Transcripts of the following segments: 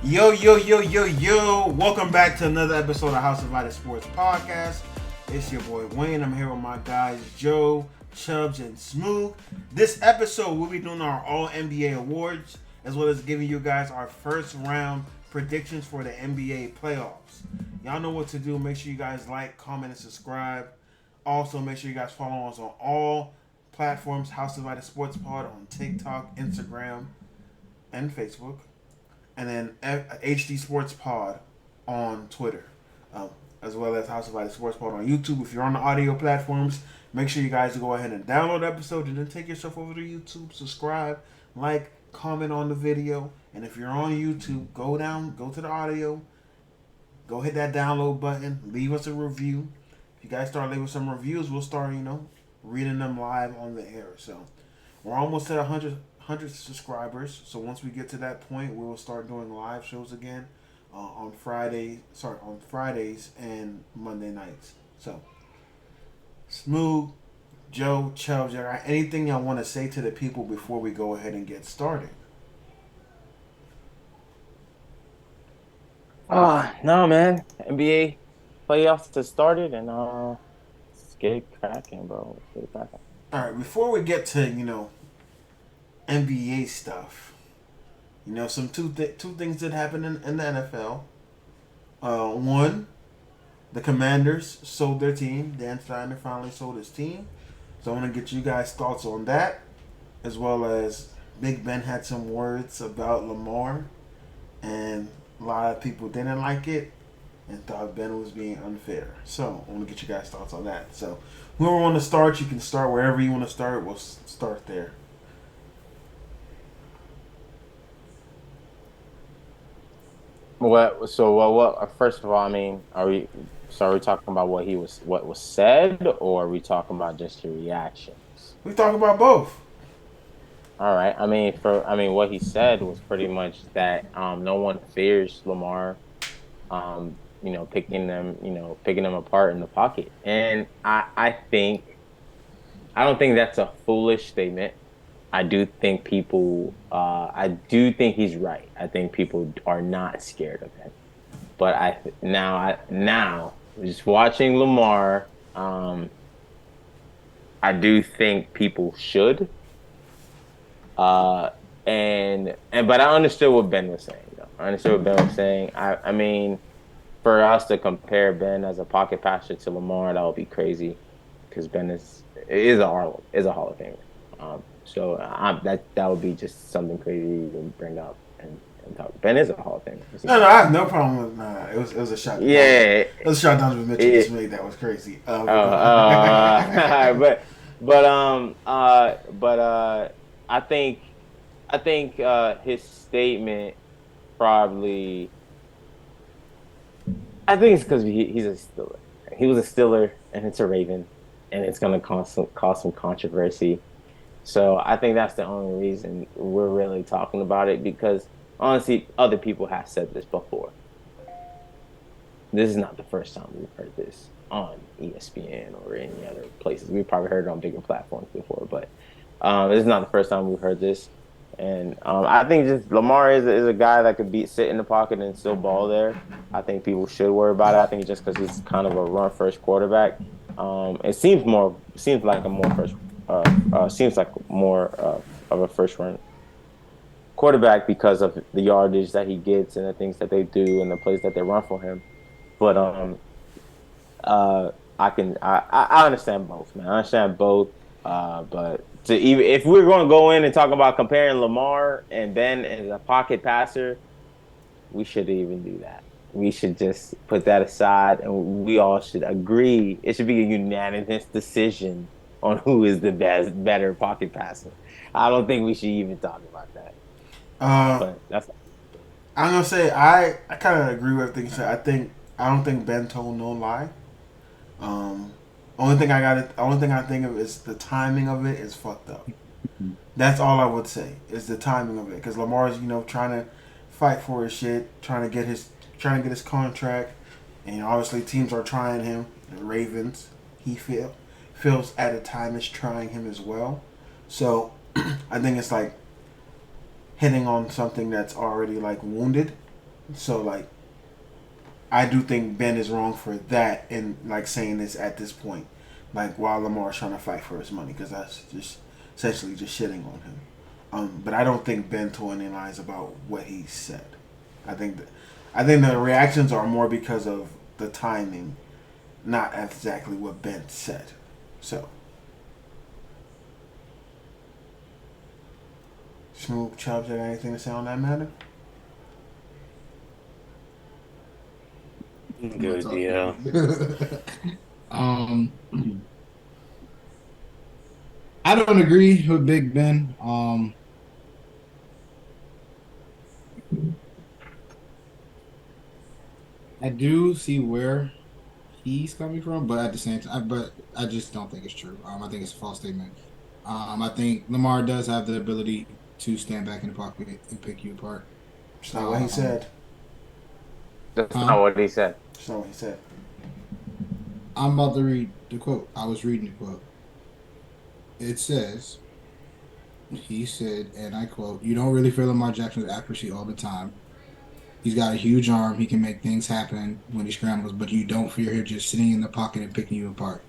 Yo, yo, yo, yo, yo. Welcome back to another episode of House of Sports Podcast. It's your boy Dwayne. I'm here with my guys Joe, Chubbs, and Smooth. This episode, we'll be doing our All NBA awards, as well as giving you guys our first round predictions for the NBA playoffs. Y'all know what to do. Make sure you guys like, comment, and subscribe. Also, make sure you guys follow us on all platforms, House of Sports Pod on TikTok, Instagram, and Facebook. And then hdsportspod on Twitter, as well as House of Sports Pod on YouTube. If you're on the audio platforms, make sure you guys go ahead and download the episode and then take yourself over to YouTube, subscribe, like, comment on the video. And if you're on YouTube, go to the audio, go hit that download button, leave us a review. If you guys start leaving some reviews, we'll start, reading them live on the air. So we're almost at 100 subscribers. So once we get to that point, we will start doing live shows again on Fridays and Monday nights. So, Smooth, Joe, Chubbs, anything y'all want to say to the people before we go ahead and get started? No, man. NBA playoffs have started, and let's get it cracking, bro. Let's get it cracking. All right, before we get to NBA stuff, some two things that happened in the NFL. One, the Commanders sold their team. Dan Snyder finally sold his team. So I want to get you guys' thoughts on that, as well as Big Ben had some words about Lamar, and a lot of people didn't like it and thought Ben was being unfair. So I want to get you guys' thoughts on that. So whoever want to start, you can start wherever you want to start. We'll start there. What? First of all, I mean, are we talking about what was said, or are we talking about just your reactions? We talk about both. All right. What he said was pretty much that no one fears Lamar. Picking them apart in the pocket, and I don't think that's a foolish statement. I do think he's right. I think people are not scared of him. But now just watching Lamar, I do think people should. But I understood what Ben was saying. Though. I understood what Ben was saying. I mean, for us to compare Ben as a pocket passer to Lamar, that would be crazy, because Ben is a Hall of Famer. So that would be just something crazy to bring up and talk. Ben is a Hall of Famer. No, I have no problem with it was a shot. Yeah, it was a shot Donovan Mitchell just made that was crazy. I think his statement probably. I think it's because he's a Steeler. He was a Steeler, and it's a Raven, and it's going to cause some controversy. So I think that's the only reason we're really talking about it, because honestly, other people have said this before. This is not the first time we've heard this on ESPN or any other places. We've probably heard it on bigger platforms before, but this is not the first time we've heard this. And I think just Lamar is a guy that could sit in the pocket and still ball there. I think people should worry about it. I think just because he's kind of a run first quarterback. It seems like more of a first run quarterback because of the yardage that he gets and the things that they do and the plays that they run for him. But I understand both, man. I understand both. But if we're going to go in and talk about comparing Lamar and Ben as a pocket passer, we shouldn't even do that. We should just put that aside, and we all should agree. It should be a unanimous decision on who is the better pocket passer. I don't think we should even talk about that. But that's. I'm gonna say I kind of agree with everything you said. I don't think Ben told no lie. Only thing I think of is the timing of it is fucked up. That's all I would say is the timing of it, because Lamar's trying to fight for his shit, trying to get his contract, and obviously teams are trying him. The Ravens, he feels at a time is trying him as well. So I think it's like hitting on something that's already like wounded, So like, I do think Ben is wrong for that, and like saying this at this point, like while Lamar's trying to fight for his money, because that's just essentially just shitting on him. But I don't think Ben told any lies about what he said. I think that, I think the reactions are more because of the timing, not exactly what Ben said. So, Smooth Chubbs, you got anything to say on that matter? Good deal. um, I don't agree with Big Ben. I do see where he's coming from, but at the same time, but I just don't think it's true. I think it's a false statement. I think Lamar does have the ability to stand back in the pocket and pick you apart. It's not what he said. That's Huh? not what he said. It's not what he said. I'm about to read the quote. I was reading the quote. It says, he said, and I quote, "You don't really feel Lamar Jackson's accuracy all the time. He's got a huge arm. He can make things happen when he scrambles, but you don't fear him just sitting in the pocket and picking you apart."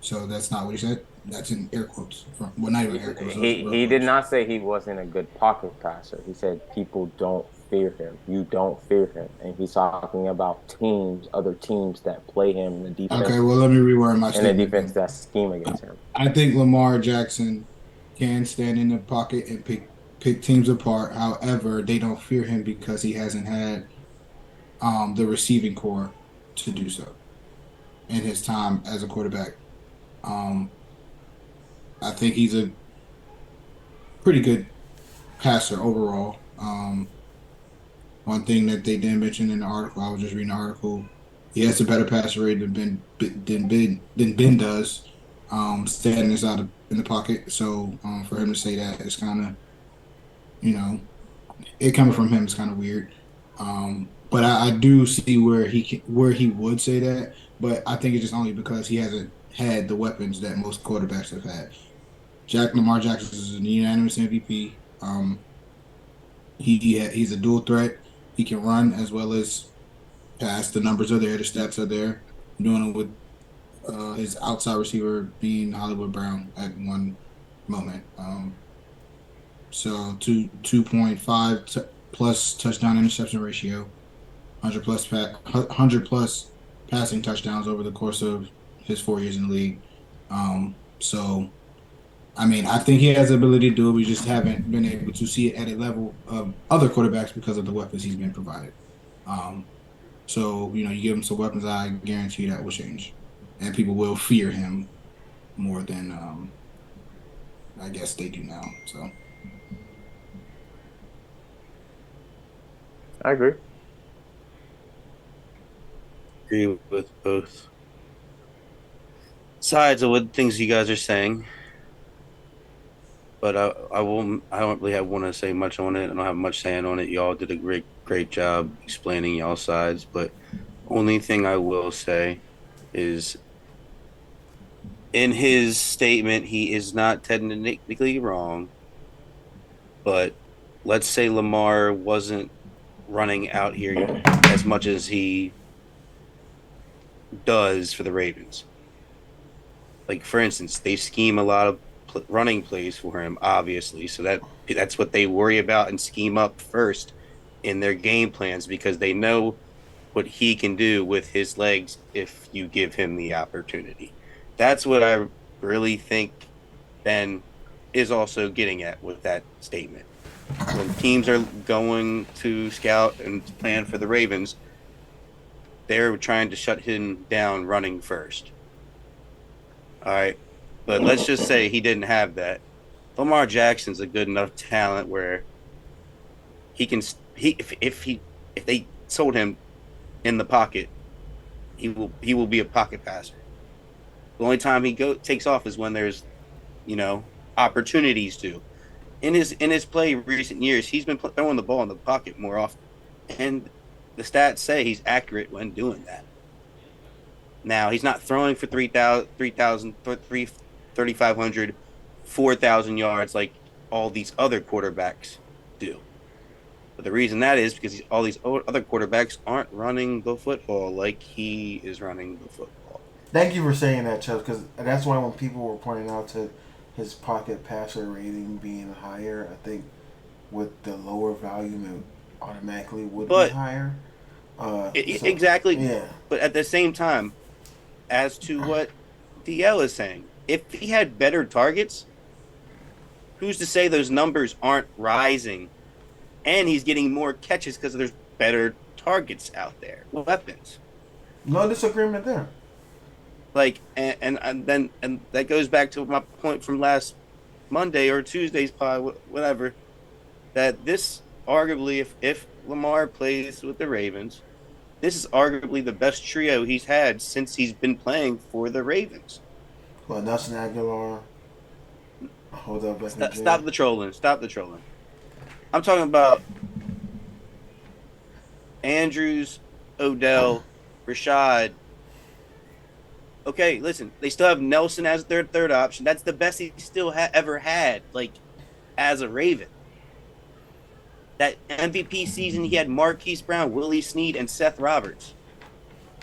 So that's not what he said. That's in air quotes. Well, not even air quotes. Those are real He did quotes. not say he wasn't a good pocket passer. He said people don't fear him. You don't fear him, and he's talking about teams, other teams that play him in the Okay, defense, well, let me reword my in the statement defense then. that scheme against him. I think Lamar Jackson can stand in the pocket and pick teams apart. However, they don't fear him because he hasn't had the receiving core to do so in his time as a quarterback. Um, I think he's a pretty good passer overall. One thing that they didn't mention in the article, I was just reading the article, he has a better passer rate than Ben does, standing this out in the pocket. So for him to say that is kind of, you know, it coming from him is kind of weird. But I do see where he would say that, but I think it's just only because he hasn't had the weapons that most quarterbacks have had. Lamar Jackson is a unanimous MVP. He's a dual threat. He can run as well as pass. The numbers are there. The stats are there. Doing it with his outside receiver being Hollywood Brown at one moment. So 2.5 plus touchdown interception ratio, 100 plus passing touchdowns over the course of his 4 years in the league. So I mean, I think he has the ability to do it. We just haven't been able to see it at a level of other quarterbacks because of the weapons he's been provided. Um, so you give him some weapons, I guarantee you that will change, and people will fear him more than I guess they do now. So I agree. Agree with both sides of what things you guys are saying, but I don't really want to say much on it. I don't have much saying on it. Y'all did a great job explaining y'all sides, but only thing I will say is in his statement, he is not technically wrong, but let's say Lamar wasn't running out here as much as he does for the Ravens. Like for instance, they scheme a lot of running plays for him, obviously, so that's what they worry about and scheme up first in their game plans because they know what he can do with his legs if you give him the opportunity. That's what I really think Ben is also getting at with that statement. When teams are going to scout and plan for the Ravens, they're trying to shut him down running first. All right. But let's just say he didn't have that. Lamar Jackson's a good enough talent where he can if they sold him in the pocket, he will be a pocket passer. The only time he takes off is when there's, you know, opportunities to. In his play recent years, he's been throwing the ball in the pocket more often. And the stats say he's accurate when doing that. Now he's not throwing for 3,500, 4,000 yards like all these other quarterbacks do. But the reason that is because all these other quarterbacks aren't running the football like he is running the football. Thank you for saying that, Chubb, because that's why when people were pointing out to his pocket passer rating being higher, I think with the lower volume, it automatically would be higher. Exactly. Yeah. But at the same time, as to what DL is saying, if he had better targets, who's to say those numbers aren't rising? And he's getting more catches because there's better targets out there, weapons. No disagreement there. Like, and that goes back to my point from last Monday or Tuesday's pod, whatever. That this arguably, if Lamar plays with the Ravens, this is arguably the best trio he's had since he's been playing for the Ravens. Well, Nelson Aguilar. Hold up, Stop the trolling. Stop the trolling. I'm talking about Andrews, Odell, Rashad. Okay, listen, they still have Nelson as their third option. That's the best he still ever had, like, as a Raven. That MVP season, he had Marquise Brown, Willie Snead, and Seth Roberts.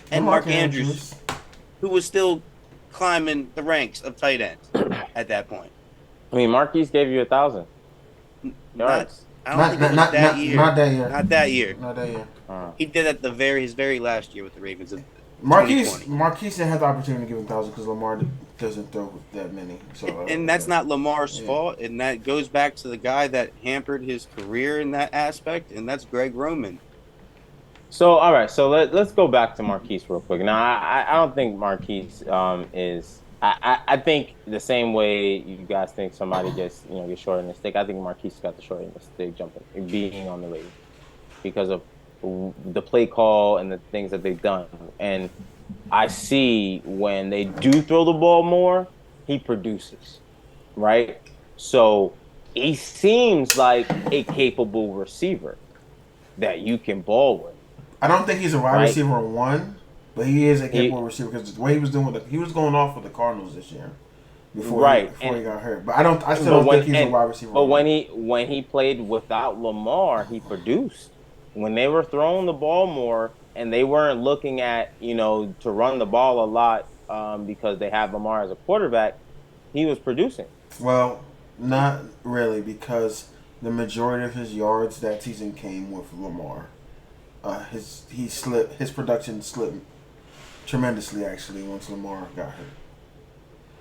And Mark Andrews, who was still climbing the ranks of tight ends at that point. I mean, Marquise gave you 1,000 yards. I don't think it was that year. Not that year. Not that year. Not that year. He did that his very last year with the Ravens. Marquise had the opportunity to give him 1,000 because Lamar doesn't throw that many. So, and that's not Lamar's fault, and that goes back to the guy that hampered his career in that aspect, and that's Greg Roman. So, all right, so let's go back to Marquise real quick. Now, I don't think Marquise is. I think the same way you guys think somebody gets short in the stick. I think Marquise got the short in the stick jumping, being on the Ravens because of the play call and the things that they've done. And I see when they do throw the ball more, he produces, right? So he seems like a capable receiver that you can ball with. I don't think he's a wide receiver one, but he is a capable receiver because the way he was doing he was going off with the Cardinals this year before he got hurt. But I still don't think he's a wide receiver. But when he played without Lamar, he produced. When they were throwing the ball more and they weren't looking at, to run the ball a lot because they have Lamar as a quarterback, he was producing. Well, not really, because the majority of his yards that season came with Lamar. His production slipped tremendously actually once Lamar got hurt.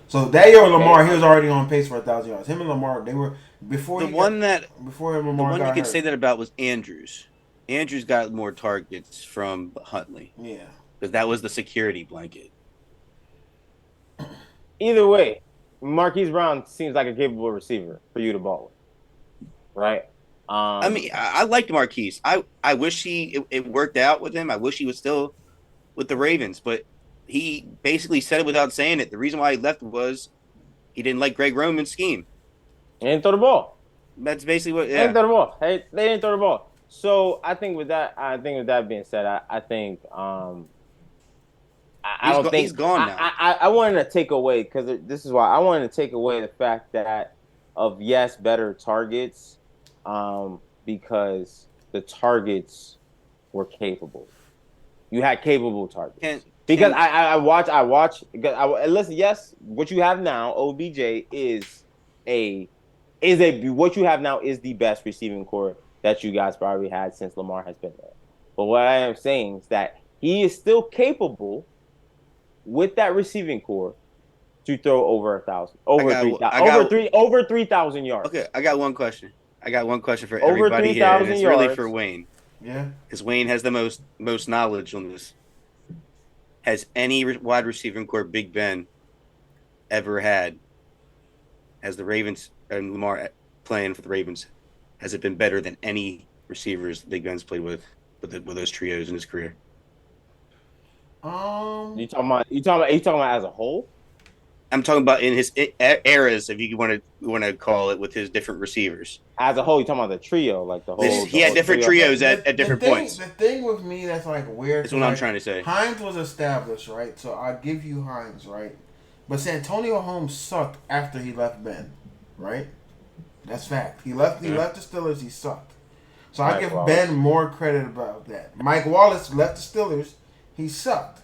So that year with Lamar, he was already on pace for 1,000 yards. Him and Lamar, they were before Lamar got you could hurt. say that about was Andrews. Andrews got more targets from Huntley. Yeah. Because that was the security blanket. Either way, Marquise Brown seems like a capable receiver for you to ball with. Right? I mean, I liked Marquise. I wish it worked out with him. I wish he was still with the Ravens. But he basically said it without saying it. The reason why he left was he didn't like Greg Roman's scheme. He didn't throw the ball. That's basically what. Yeah. They didn't throw the ball. They didn't throw the ball. So I think with that being said, I think he's gone now. I wanted to take away because this is why I wanted to take away the fact that of better targets, because the targets were capable. You had capable targets. I watch. Listen, yes, what you have now, OBJ is what you have now is the best receiving core that you guys probably had since Lamar has been there. But what I am saying is that he is still capable with that receiving core to throw over 1,000, over 3,000 yards. Okay, I got one question. For everybody here, and it's really for Wayne. Yeah, because Wayne has the most knowledge on this. Has any wide receiving core Big Ben ever had? As the Ravens and Lamar playing for the Ravens, has it been better than any receivers Big Ben's played with those trios in his career? You talking about as a whole? I'm talking about in his eras, if you want to call it, with his different receivers. As a whole, you talking about the trio, like the whole. He had different trios at different points. The thing with me that's like weird. That's what I'm trying to say. Hines was established, right? So I give you Hines, right? But Santonio Holmes sucked after he left Ben, right? That's fact. He left the Steelers. He sucked. So I give Ben more credit about that. Mike Wallace left the Steelers. He sucked.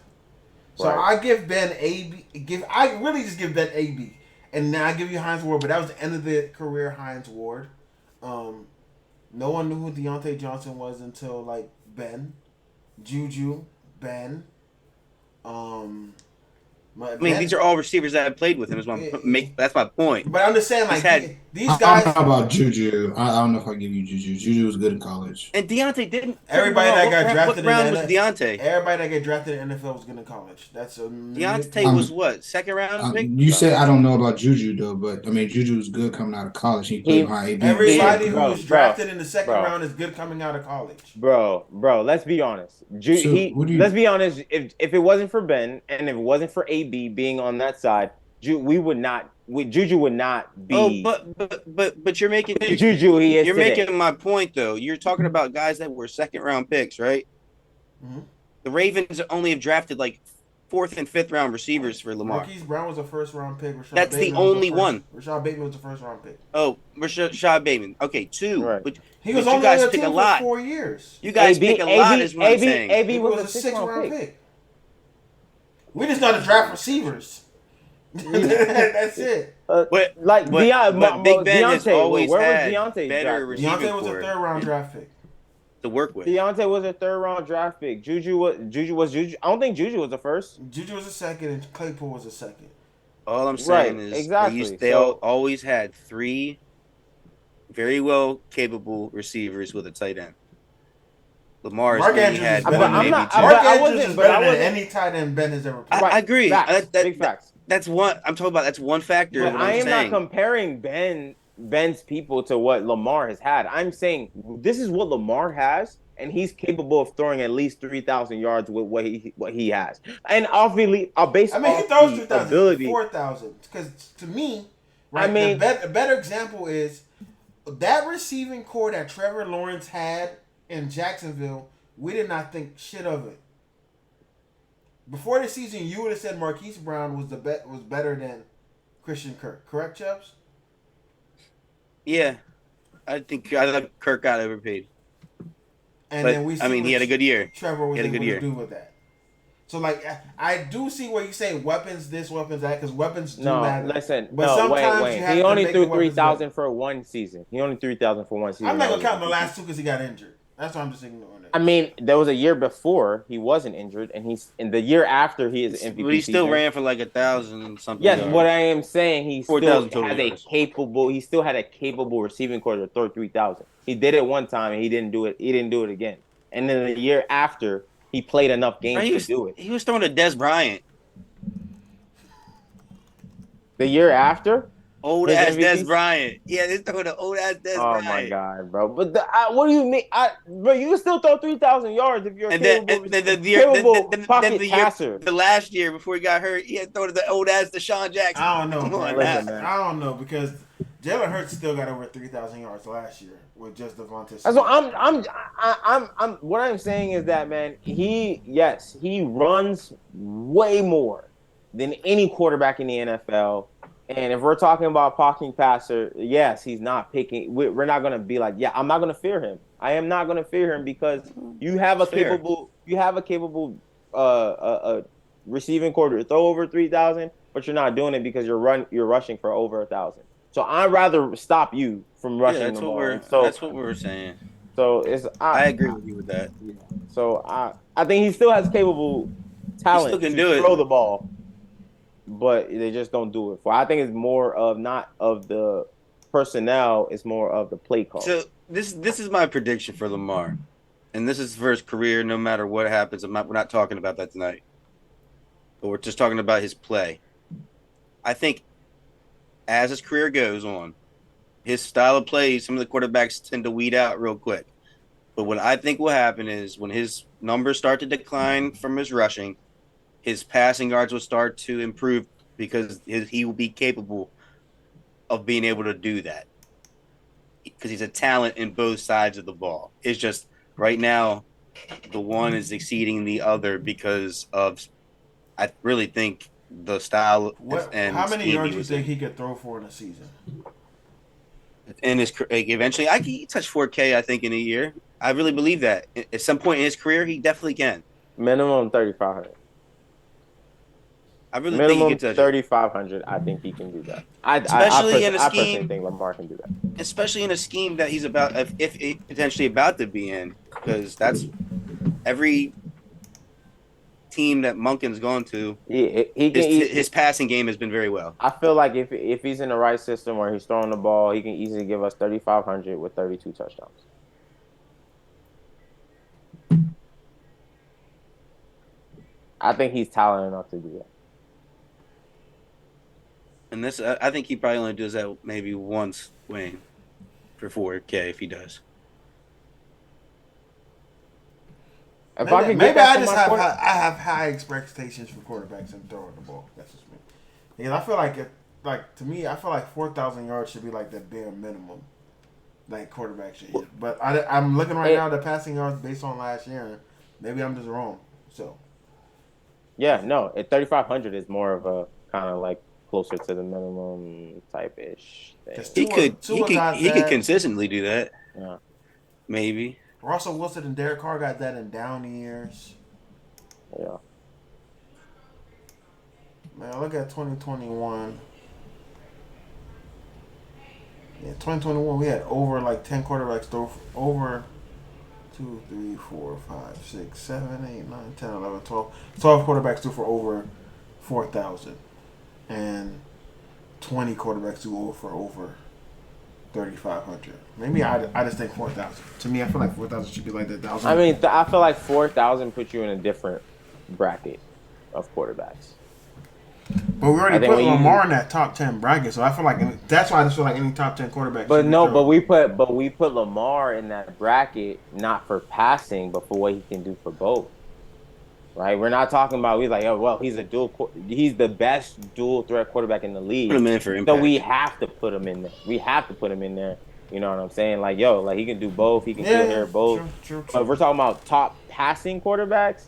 So I give Ben A B. I really just give Ben A B, and now I give you Hines Ward. But that was the end of the career Hines Ward. No one knew who Deontay Johnson was until like Ben, Juju, Ben. These are all receivers that I played with him. That's my point. But I'm just saying, like these guys. I don't know about Juju. I don't know if I give you Juju. Juju was good in college. And Deontay didn't. Everybody that got drafted what round in was Deontay? Everybody that got drafted in the NFL was good in college. That's Deontay was what, second round pick? You said I don't know about Juju though, but I mean Juju was good coming out of college. He played behind AB. Everybody who was drafted in the second round is good coming out of college. Bro, let's be honest. Let's be honest. If it wasn't for Ben and if it wasn't for AB being on that side, Juju would not be. Oh, but you're making Juju. You're making my point though. You're talking about guys that were second round picks, right? Mm-hmm. The Ravens only have drafted like 4th and 5th round receivers for Lamar. Marquise Brown was a first round pick. That's the only one. Rashad Bateman was a first round pick. Oh, Rashad Bateman. Okay, 2. Right. But he was only on the team for 4 years. You guys pick a lot, is what I'm saying. AB was a 6th round pick. We just know to draft receivers. That's it. But Big Ben has always had better receiving Deontay was a 3rd round draft pick to work with. Deontay was a 3rd round draft pick. Juju was. I don't think Juju was the first. Juju was a 2nd, and Claypool was a 2nd. All I'm saying is they always had 3 very well capable receivers with a tight end. Lamar's Mark only Andrews had is better one, maybe 2. Mark Andrews is better than any tight end Ben has ever played. I agree. Big facts. That's one I'm talking about. That's one factor. But I am not comparing Ben's people to what Lamar has had. I'm saying this is what Lamar has, and he's capable of throwing at least 3,000 yards with what he has. And obviously, based on he throws 3,000, 4,000. Because to me, the better example is that receiving core that Trevor Lawrence had in Jacksonville. We did not think shit of it. Before the season, you would have said Marquise Brown was better than Christian Kirk. Correct, Chubbs? Yeah. I think Kirk got overpaid. And then he had a good year. Trevor was able to do with that. So, I do see where you say weapons this, weapons that, because weapons do matter. Listen. But sometimes wait. you have he only to threw 3,000 for one season. I'm not going to count the last 2 because he got injured. That's why I'm just ignoring it. I mean, there was a year before he wasn't injured, and the year after he is MVP. But he still ran for like 1,000 something. Yes, what I am saying, he still had a capable receiving core to throw 3,000. He did it one time, and he didn't do it. He didn't do it again. And then the year after, he played enough games to do it. He was throwing to Des Bryant. The year after. Old ass Des Bryant. Yeah, they're throwing the old ass Des Bryant. Oh my god, bro! But what do you mean? Bro, you can still throw 3,000 yards if you're capable pocket passer. The last year before he got hurt, he had thrown to the old ass Deshaun Jackson. I don't know. I don't know because Jalen Hurts still got over 3,000 yards last year with just Devontae. So what I'm saying is that, man, he runs way more than any quarterback in the NFL. And if we're talking about pocket passer, yes, he's not picking. We're not going to be like, I'm not going to fear him. I am not going to fear him because you have a capable receiving core to throw over 3,000, but you're not doing it because you're rushing for over 1,000. So I'd rather stop you from rushing. That's what we're saying. So I agree with you with that. So I think he still has capable talent to throw the ball. But they just don't do it. I think it's more of not of the personnel, it's more of the play call. So this is my prediction for Lamar. And this is for his career, no matter what happens. We're not talking about that tonight. But we're just talking about his play. I think as his career goes on, his style of play, some of the quarterbacks tend to weed out real quick. But what I think will happen is when his numbers start to decline from his rushing, his passing yards will start to improve because he will be capable of being able to do that because he's a talent in both sides of the ball. It's just right now the one is exceeding the other because of, I really think, the style. How many yards do you think he could throw for in a season? in his like, eventually, he touch 4K. I think in a year. I really believe that at some point in his career, he definitely can. Minimum 3,500. I really think he Minimum could touch it, 3,500. I think he can do that. especially in a I personally scheme, think Lamar can do that. especially in a scheme that he's about, if potentially about to be in, because that's every team that Monken's gone to. He can. His passing game has been very well. I feel like if he's in the right system where he's throwing the ball, he can easily give us 3,500 with 32 touchdowns. I think he's talented enough to do that. And this, I think he probably only does that maybe once, Wayne, for 4K if he does. If I could get Maybe that I for just my I have high expectations for quarterbacks and throwing the ball. That's just me. Because I feel like to me, I feel like 4,000 yards should be like the bare minimum, like quarterback should hit. But I'm looking right now the passing yards based on last year, and maybe I'm just wrong. So Yeah, no, at 3,500 is more of a kind of like closer to the minimum type ish thing. Just He could Tua could consistently do that. Yeah. Maybe. Russell Wilson and Derek Carr got that in down years. Yeah. Man, look at 2021. Yeah, 2021 we had over like 10 quarterbacks throw over 2, 3, 4, 5, 6, 7, 8, 9, 10, 11, 12. 12 quarterbacks threw for over 4,000. And 20 quarterbacks threw for over 3,500. Maybe I just think 4,000. To me, I feel like 4,000 should be like the 1,000. I mean, I feel like 4,000 puts you in a different bracket of quarterbacks. But we already put Lamar in that top 10 bracket, so I feel like that's why I just feel like any top 10 quarterback. But no, but we put Lamar in that bracket not for passing, but for what he can do for both. Right? We're not talking about he's he's the best dual threat quarterback in the league. Put him in for impact. So we have to put him in there. We have to put him in there. You know what I'm saying? Like, he can do both. He can kill hair both. True. But we're talking about top passing quarterbacks.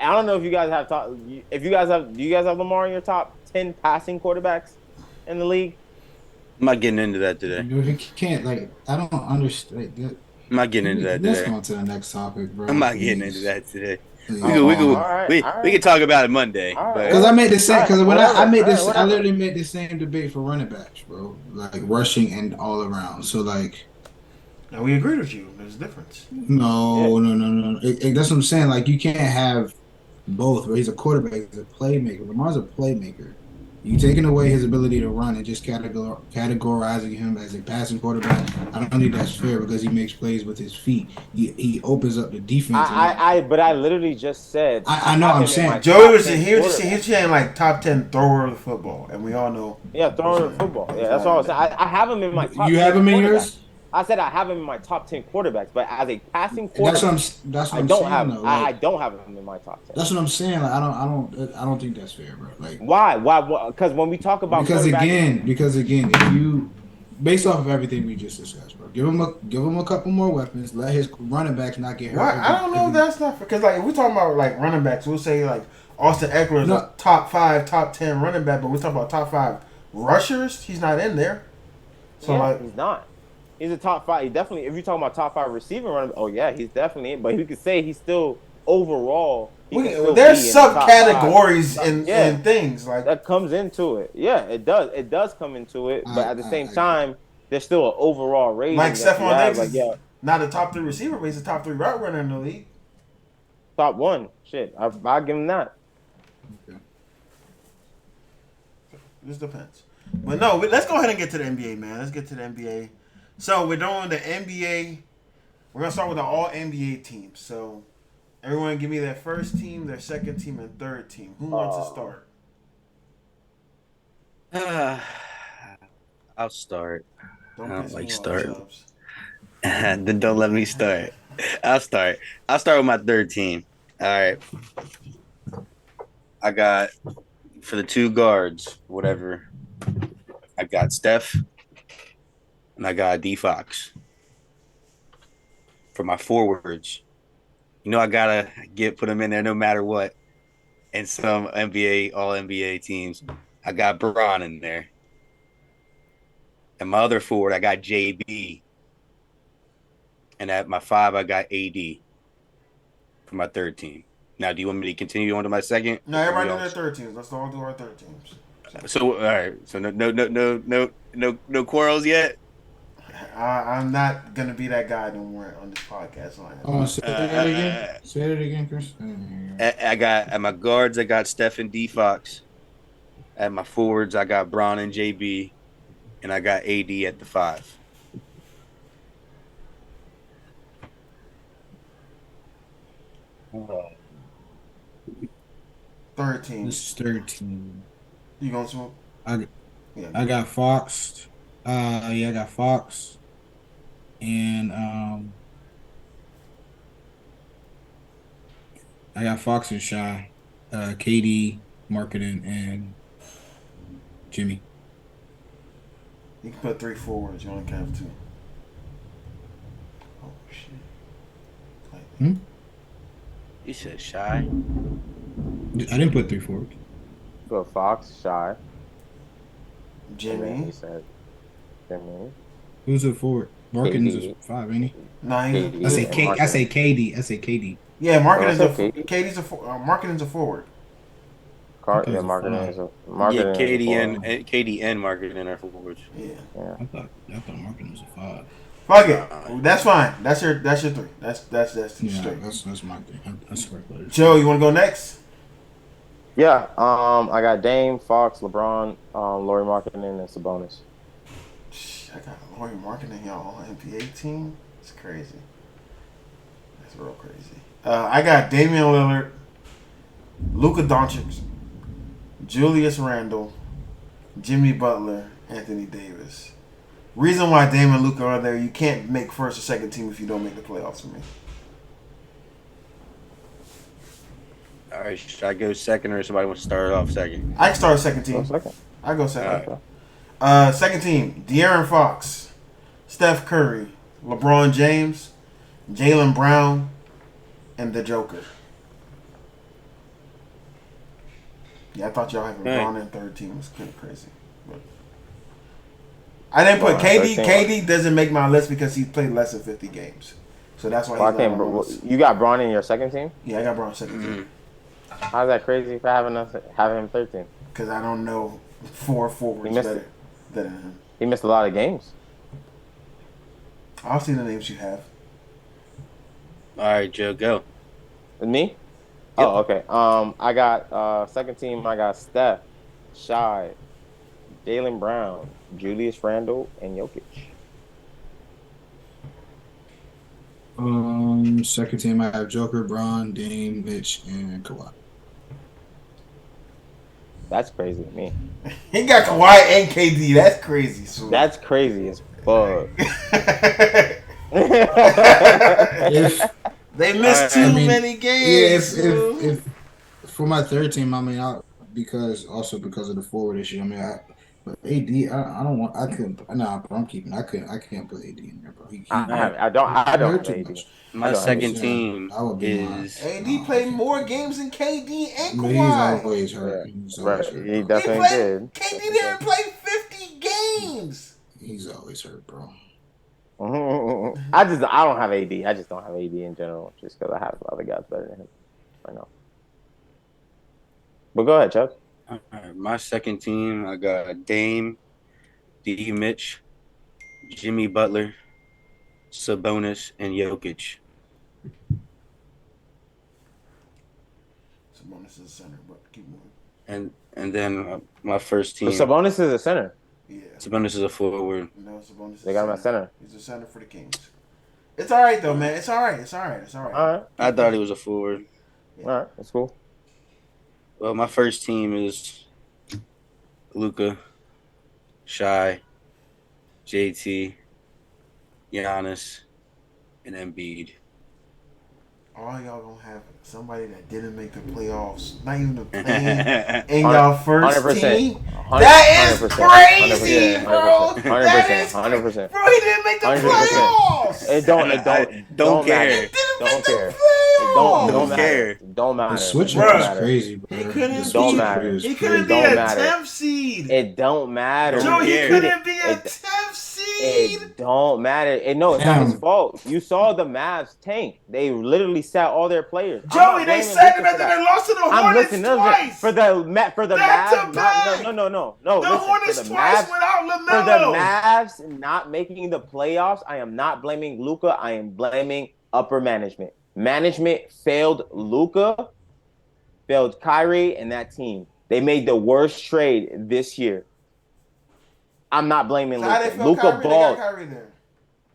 I don't know if you guys have do you guys have Lamar in your top 10 passing quarterbacks in the league? I'm not getting into that today. You can't I don't understand. I'm not getting into that today. Let's go on to the next topic, bro. I'm not getting into that today. We can talk about it Monday. Because I made the same. Because when I made this, I literally made the same debate for running backs, bro. Like rushing and all around. So like, and we agreed with you. There's a difference. No. That's what I'm saying. Like you can't have both. But he's a quarterback. He's a playmaker. Lamar's a playmaker. You taking away his ability to run and just categorizing him as a passing quarterback, I don't think that's fair because he makes plays with his feet. He opens up the defense. But I literally just said. I know. I'm saying Joey was saying like top 10 thrower of the football, and we all know. Yeah, thrower of the football. Yeah, that's all I'm saying. I have him in my top. You have him in yours? I said I have him in my top 10 quarterbacks, but as a passing quarterback, that's what I'm saying. I don't have him in my top 10. That's what I'm saying. Like, I don't think that's fair, bro. Like, why? Because when we talk about because again, if you based off of everything we just discussed, bro, give him a couple more weapons. Let his running backs not get hurt. I don't know. That's not because like if we talking about like running backs, we'll say like Austin Eckler is a top 5, top 10 running back, but we talk about top 5 rushers. He's not in there. So he's not. He's a top 5. He definitely. If you're talking about top 5 receiving running, he's definitely in. But we could say he's still overall. There's subcategories and things like that comes into it. Yeah, it does. It does come into it. But at the same time, there's still an overall rating. Like Stephon Diggs is not a top 3 receiver, but he's a top 3 route runner in the league. Top 1. Shit, I'll give him that. Okay. This depends. But no, let's go ahead and get to the NBA, man. Let's get to the NBA. So we're doing the NBA. We're gonna start with the all NBA teams. So everyone, give me their first team, their second team, and third team. Who wants to start? I'll start. I don't like start. Then don't let me start. I'll start. I'll start with my third team. All right. I got for the 2 guards, whatever. I got Steph. And I got D Fox. For my forwards, I gotta put them in there no matter what. And some NBA, all NBA teams, I got Bron in there. At my other forward, I got JB. And at my 5, I got AD for my third team. Now, do you want me to continue on to my second? No, everybody do their third teams. Let's all do our third teams. So all right. So no quarrels yet. I'm not gonna be that guy no more on this podcast line. Oh, say that again. Say it again, Chris. I got at my guards, I got Steph and D Fox. At my forwards, I got Braun and JB, and I got AD at the 5. Third team. This is 13. You gonna smoke? I got Fox. I got Fox. And I got Fox and Shy. KD, Marketing, and Jimmy. You can put 3 forwards. You only can have 2. Oh shit. You said Shy. I didn't put 3 forwards. Go Fox, Shy. Jimmy. He said Jimmy. Who's a forward? Marketing's KD. a 5, ain't he? Nah, KD. I say KD. I say KD. Yeah, marketing's Oh, a okay. KD's a marketing's a forward. Yeah, Marketing is a Marketing. Yeah, KD and Marketing are forwards. Yeah. I thought Marketing was a 5. Fuck it. That's fine. That's your 3. That's Yeah, straight. that's my thing. That's correct. Joe, you want to go next? Yeah, I got Dame, Fox, LeBron, Laurie Marketing, and Sabonis. I got Laurie Marketing, y'all NBA team. It's crazy. That's real crazy. I got Damian Lillard, Luka Doncic, Julius Randle, Jimmy Butler, Anthony Davis. Reason why Dame and Luka are there, you can't make first or second team if you don't make the playoffs for me. All right, should I go second or somebody want to start off second? I can start a second team. Second. I go second. All Second team: De'Aaron Fox, Steph Curry, LeBron James, Jaylen Brown, and the Joker. Yeah, I thought y'all having LeBron in third team was kind of crazy. But I didn't put KD. KD doesn't make my list because he played less than 50 games, so that's why he's not on my list. You got Braun in your second team? Yeah, I got Brown second team How's that crazy for having him 13? because I don't know 4 forwards He missed better it. than him. He missed a lot of games. I'll see the names you have. All right, Joe, go. With me? Oh, okay. I got second team. I got Steph, Shy, Jaylen Brown, Julius Randle, and Jokic. Second team, I have Joker, Braun, Dame, Mitch, and Kawhi. That's crazy to me. He got Kawhi and KD. That's crazy. So. That's crazy as fuck. They missed too many games. Yeah, if for my third team, I mean, because of the forward issue. I mean, but AD, I don't want. I couldn't. Nah, bro, I'm keeping. I can't put AD in there, bro. I don't have AD. My second team is AD played more games than KD and But Kawhi. he's always hurt. He definitely did. KD didn't play 50 games. He's always hurt, bro. I don't have AD. I just don't have AD in general, just because I have other guys better than him right now. But go ahead, Chuck. all right, my second team. I got Dame, D. Mitch, Jimmy Butler, Sabonis, and Jokic. Sabonis is a center, but keep moving. And then my first team. But Sabonis is a center. Yeah. Sabonis is a forward. No, Sabonis is They got him at center. He's a center for the Kings. It's all right, though, man. It's all right. All right. I thought he was a forward. All right. That's cool. Well, my first team is Luka, Shy, JT, Giannis, and Embiid. All y'all gonna have somebody that didn't make the playoffs, not even the play in y'all first 100%. team. That is 100%. crazy, 100%. bro. 100%. That is 100%. Bro, he didn't make the 100%. playoffs. It don't care. matter. He didn't Don't make care. the playoffs. Don't matter. care. Don't matter. The switch Bruh. is crazy, bro. He couldn't The be- Don't switch matter. is He crazy. couldn't be Don't a matter. 10th seed. It don't matter. Joe, he care. couldn't be a It- 10th seed. It don't matter. No, it's not his fault. You saw the Mavs tank. They literally sat all their players. Joey, they sat him after they lost to the Hornets twice. For the Mavs. No. The Hornets twice without LaMelo. For the Mavs not making the playoffs, I am not blaming Luka. I am blaming upper management. Management failed Luka, failed Kyrie, and that team. They made the worst trade this year. I'm not blaming Luka. Luka balled.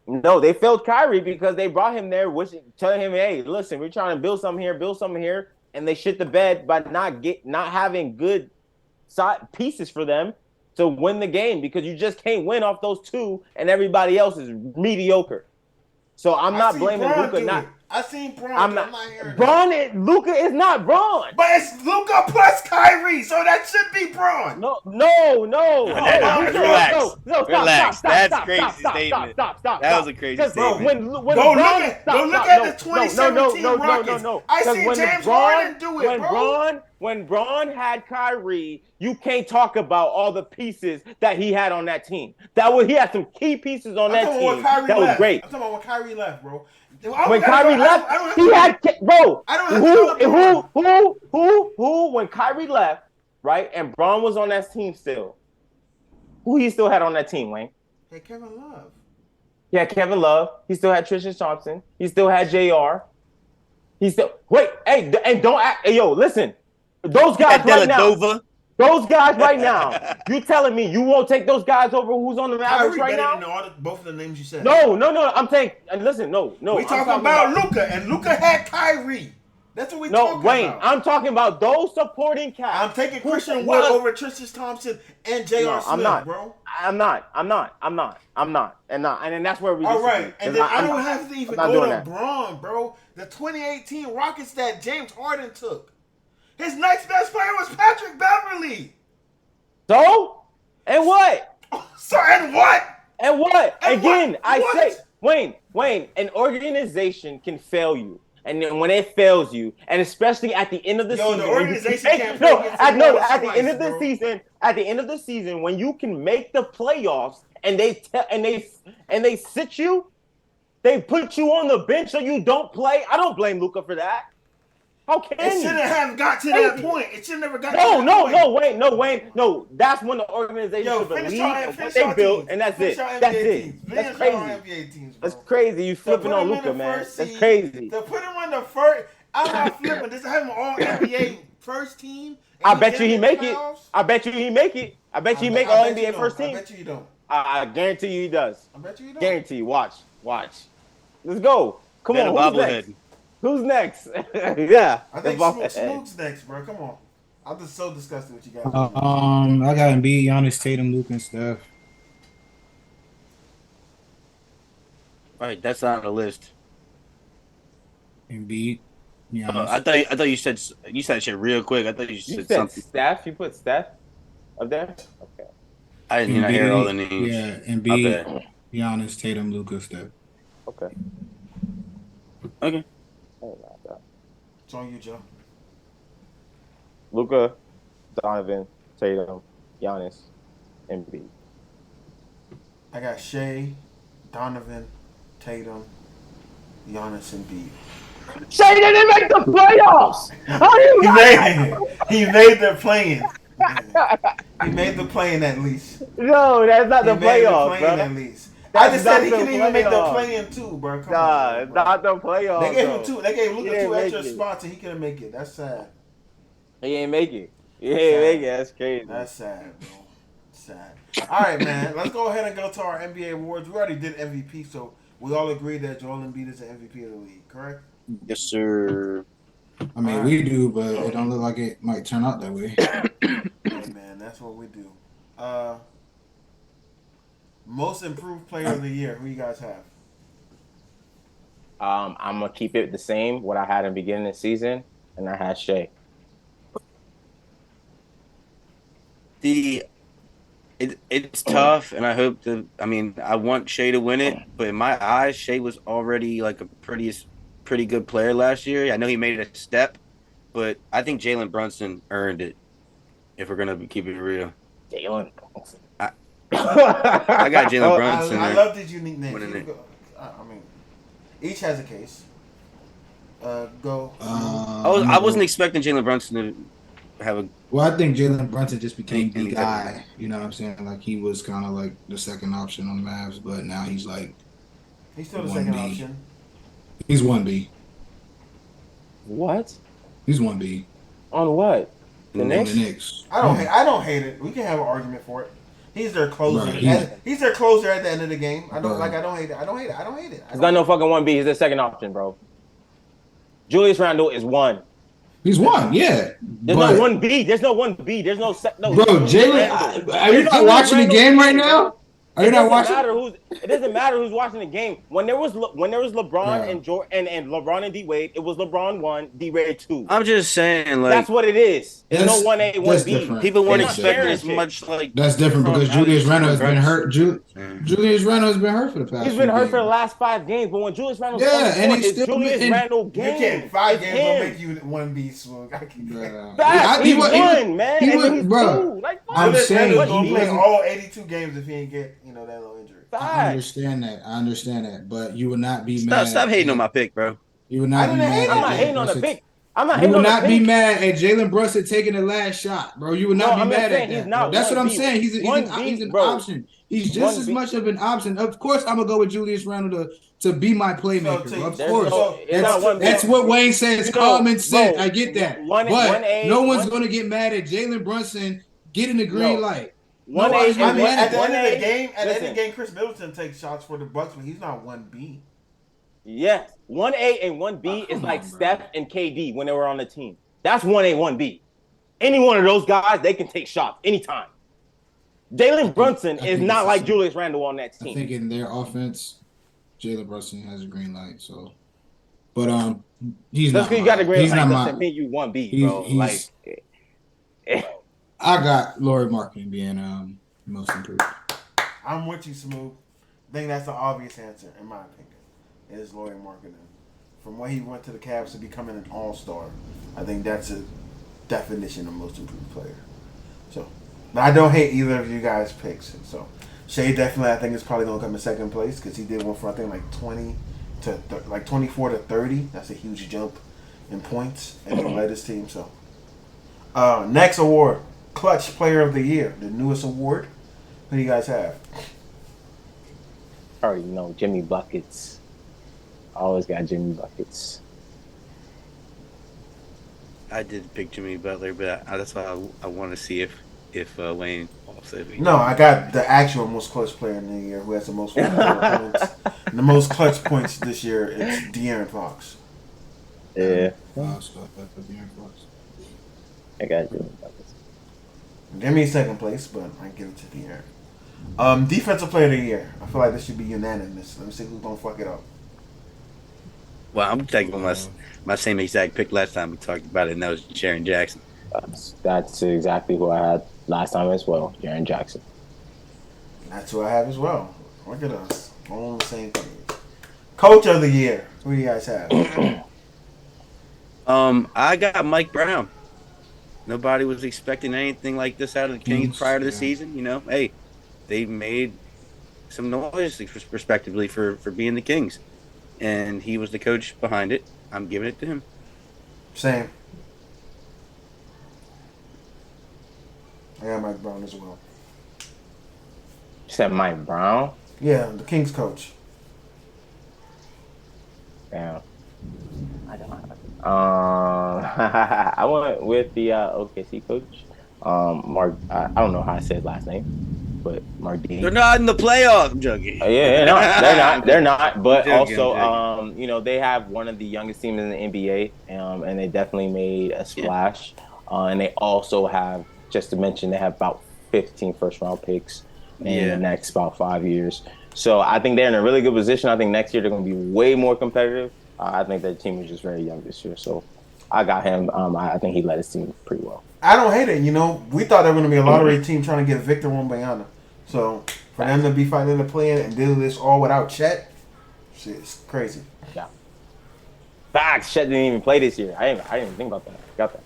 No, they failed Kyrie because they brought him there, telling him, "Hey, listen, we're trying to build something here," and they shit the bed by not having good pieces for them to win the game because you just can't win off those two, and everybody else is mediocre. So I'm not blaming Luka. I seen Braun. I'm not hearing Luka is not Braun. But it's Luka plus Kyrie, so that should be Braun. No. Relax. That's crazy statement. Stop. That was a crazy statement. Go look at the 2017 Rockets. I seen James Harden do it, bro. When Braun had Kyrie, you can't talk about all the pieces that he had on that team. He had some key pieces on that team. That was great. I'm talking about when Kyrie left, bro. When Kyrie left, he had bro. Who? When Kyrie left, right, and Braun was on that team still. Who he still had on that team, Wayne? Hey, Kevin Love. Yeah, Kevin Love. He still had Tristan Thompson. He still had JR. He still and don't act. Hey, yo, listen. Those guys right now. Those guys right now. You telling me you won't take those guys over who's on the Mavericks right now? Both of the names you said. No. I'm saying, listen, no. We talking about Luka, and Luka had Kyrie. That's what we talking about. No, Wayne, I'm talking about those supporting cast. I'm taking Christian Wood over Tristan Thompson and J.R. Smith, bro. I'm not. And that's where we all right, and then I don't have to even go to Braun, bro. The 2018 Rockets that James Harden took. His next best player was Patrick Beverly. So? And what? And what? And what? And again, what? I say, Wayne, an organization can fail you. And then when it fails you, and especially at the end of the season, the organization can't fail you. At the end of the season, when you can make the playoffs and they sit you, they put you on the bench so you don't play. I don't blame Luka for that. How can it shouldn't have got to that point. It should never got to that point. No. That's when the organization should believe in what they built, and that's it. That's crazy. That's crazy. You flipping on Luka, man. That's crazy. To put him on the first, I'm not flipping. Just have him all NBA first team. I bet you he make it. I bet you he make all NBA first team. I bet you don't. I guarantee you he does. I bet you don't. Guarantee you. Watch. Let's go. Come on. Who's next? Yeah. I think Smook's next, bro. Come on. I'm just so disgusted with you guys. I got Embiid, Giannis, Tatum, Luka, and Steph. All right, that's not on the list. Embiid, Giannis. I thought you said shit real quick. I thought you said something. Steph? You put Steph up there? Okay. I didn't hear all the names. Yeah, Embiid, Giannis, Tatum, Luka, Steph. Okay. It's on you, Joe. Luka, Donovan, Tatum, Giannis, Embiid. I got Shea, Donovan, Tatum, Giannis, Embiid. Shea didn't make the playoffs. He made the play-in. He made the play-in at least. No, that's not the playoffs, bro. At least. I just said he couldn't even make the play-in too, bro. Come on, bro. Not the playoffs. They gave him two. They gave Luka 2 extra spots, and he couldn't make it. That's sad. He ain't make it. That's crazy. That's sad, bro. Sad. All right, man. Let's go ahead and go to our NBA awards. We already did MVP, so we all agree that Joel Embiid is the MVP of the league, correct? Yes, sir. I mean, we do, but it don't look like it might turn out that way. Hey, man, that's what we do. Most improved player of the year. Who you guys have? I'm gonna keep it the same. What I had in the beginning of the season, and I had Shea. It's tough, and I hope I want Shea to win it, but in my eyes, Shea was already like a pretty good player last year. I know he made it a step, but I think Jalen Brunson earned it. If we're gonna keep it real, Jalen Brunson. I got Jalen Oh, Brunson. I love these unique names. Winning it. I mean, each has a case. Go. I wasn't expecting Jalen Brunson to have a. Well, I think Jalen Brunson just became the Any type of guy. thing. You know what I'm saying? Like he was kind of like the second option on the Mavs, but now he's like He's still the 1B. second option. He's 1B. What? He's 1B. On what? The On Knicks? the Knicks. I don't hate it. We can have an argument for it. He's their closer. Right, He's their closer at the end of the game. I don't Right. I don't hate it. I don't hate it. I don't hate it. He's not no fucking 1B. He's the second option, bro. Julius Randle is 1. He's 1, yeah. There's no 1B. There's no 1B. There's no no. Bro, Jalen, are you not watching the game right now? Are you not watching? It doesn't matter who's watching the game. When there was LeBron Right. and Jordan and LeBron and D Wade, it was LeBron 1, D Wade 2. I'm just saying, like That's what it is. There's no 1A, that's 1B. different. people weren't They're not expecting sharing as shit. much. Like That's different because Julius Randle has been hurt. Yeah. Julius Randle has been hurt for the past. He's been few hurt for the games. last 5 games, but when Julius Randle's Yeah, on the and court, he's it's still Julius in- Randle You game. can't. 5 It's games don't him. make you 1B, Swoog. I can't. Bruh. Facts, He he's was- one, man. he And was- then he's bruh. 2. Like, I'm what? saying Randle's he gonna play wasn't- all 82 games if he ain't get that little injury. I Facts. understand that. I understand that. But you would not be Stop, mad. stop hating on my pick, bro. You would I not be didn't hate mad. it. I'm not at hating on the Jalen pick. I'm not You hating would on not the be pick. mad at Jalen Brunson taking the last shot, bro. You would not No, be I'm just mad saying at he's that. not Bro. That's what I'm 1B. saying. He's an 1B, bro. option. He's just as 1B. much of an option. Of course, I'm gonna go with Julius Randle to be my playmaker. So, bro. Of There's course, no- it's not 1B. that's what Wayne says. You know, Common sense. bro, I get that. one- but 1A, no one's one- gonna get mad at Jalen Brunson getting the green No. light. 1A, Nobody's I gonna mean, be mad at the end of the listen. game, Chris Middleton takes shots for the Bucks, but he's not 1B. Yes, 1A and 1B is like Steph and KD when they were on the team. That's 1A, 1B. Any one of those guys, they can take shots anytime. Jalen Brunson I is think not it's like the same. Julius Randle on that I team. think in their offense, Jalen Brunson has a green light. So, but he's Just not. because you got a green He's light not doesn't my. mean you 1B, he's- bro. he's- Like, I got Laurie Marketing being most improved. I'm with you, Smooth. I think that's the obvious answer, in my opinion, is Laurie Marketing. From when he went to the Cavs to becoming an all-star, I think that's a definition of most improved player. So, but I don't hate either of you guys' picks. So, Shea definitely, I think, is probably going to come in second place because he did one for, I think, like 24 to 30. That's a huge jump in points and he led his team. So, next award, Clutch Player of the Year, the newest award. Who do you guys have? I already know Jimmy Buckets. Always got Jimmy Buckets. I did pick Jimmy Butler, but that's why I want to see if Wayne also. No, I got the actual most clutch player in the year who has the most points. The most clutch points this year. It's De'Aaron Fox. Yeah, So that's De'Aaron Fox. I got Jimmy Buckets. Jimmy's second place, but I give it to De'Aaron. Defensive player of the year. I feel like this should be unanimous. Let me see who's gonna fuck it up. Well, I'm taking my same exact pick last time we talked about it, and that was Jaren Jackson. That's exactly who I had last time as well, Jaren Jackson. That's who I have as well. Look at us, all on the same page. Coach of the year. Who do you guys have? I got Mike Brown. Nobody was expecting anything like this out of the Kings prior to the season. You know, hey, they made some noise, respectively, for being the Kings, and he was the coach behind it. I'm giving it to him. Same. I got Mike Brown as well. You said Mike Brown? Yeah, the Kings coach. Damn. I don't know. I went with the OKC coach. Mark. I don't know how I say his last name, but Mark D. They're not in the playoffs. I'm joking. Yeah, no, they're not. They're not. But Joking, also, they have one of the youngest teams in the NBA, and they definitely made a splash. And they also have, just to mention, they have about 15 first-round picks in the next about 5 years. So I think they're in a really good position. I think next year they're going to be way more competitive. I think that team is just very young this year. So I got him. I think he led his team pretty well. I don't hate it. We thought there were going to be a lottery team trying to get Victor Wembanyama. So for them to be fighting the play and do this all without Chet, it's crazy. Yeah. Facts. Chet didn't even play this year. I didn't even think about that. Got that.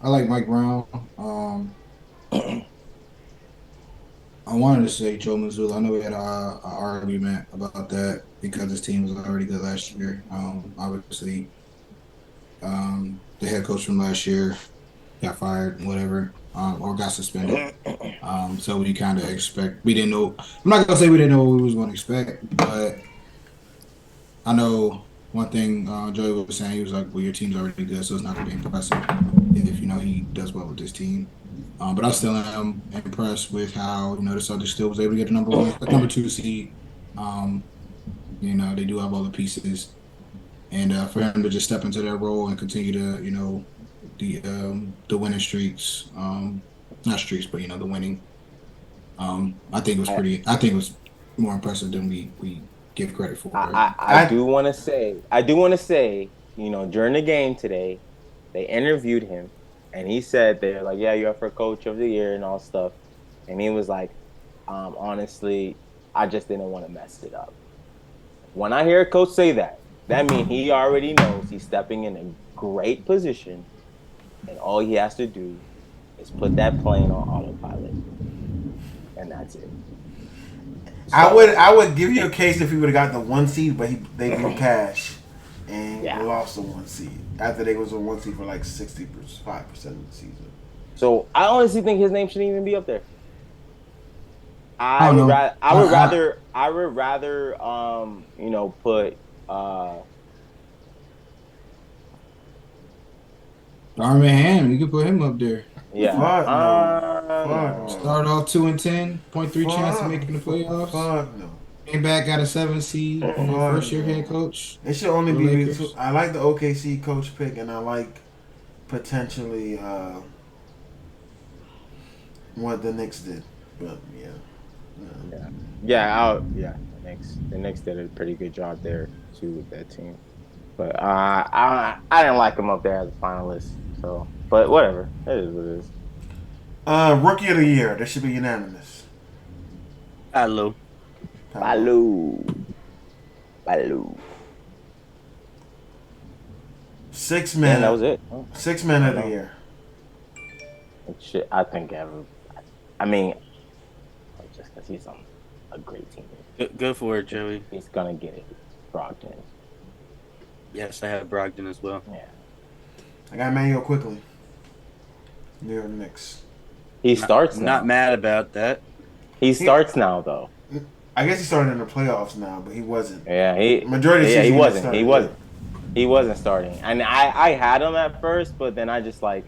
I like Mike Brown. I wanted to say Joe Mazzulla. I know we had a argument about that because his team was already good last year. Obviously, the head coach from last year got fired, whatever, or got suspended. So we kind of expect. We didn't know. I'm not gonna say we didn't know what we was going to expect, but I know one thing. Joey was saying he was like, "Well, your team's already good, so it's not gonna be impressive if he does well with this team." But I still am impressed with how the Celtics still was able to get the number 2 seed. Um, they do have all the pieces, and for him to just step into that role and continue to the winning streaks, not streaks, but the winning. I think it was pretty. I think it was more impressive than we give credit for. I do want to say, during the game today, they interviewed him, and he said they're like, yeah, you're up for coach of the year and all stuff, and he was like, honestly, I just didn't want to mess it up. When I hear a coach say that means he already knows he's stepping in a great position, and all he has to do is put that plane on autopilot, and that's it. So, I would give you a case if he would have got the 1 seed, but they blew cash and lost the 1 seed after they was a 1 seed for like 65% of the season. So I honestly think his name shouldn't even be up there. I would rather put Darman Ham, you could put him up there. Yeah. Start off 2-10, 0.3 chance of making the playoffs. No. Came back, got a 7 seed. First year head coach. It should only be. I like the OKC coach pick, and I like potentially what the Knicks did. But The Knicks did a pretty good job there too with that team. But I didn't like him up there as a finalist. So, but whatever, it is what it is. Rookie of the year. This should be unanimous. Hello. 6 men. That was it. 6 men of the year. Shit, I think I mean, just because he's on a great team. Go for it, Joey. He's gonna get it. Brogdon. Yes, I have Brogdon as well. Yeah. I got Emmanuel quickly. New York Knicks. He starts now. Not mad about that. He starts now, though. I guess he started in the playoffs now, but he wasn't. Yeah, majority of the season he wasn't starting. And I had him at first, but then I just like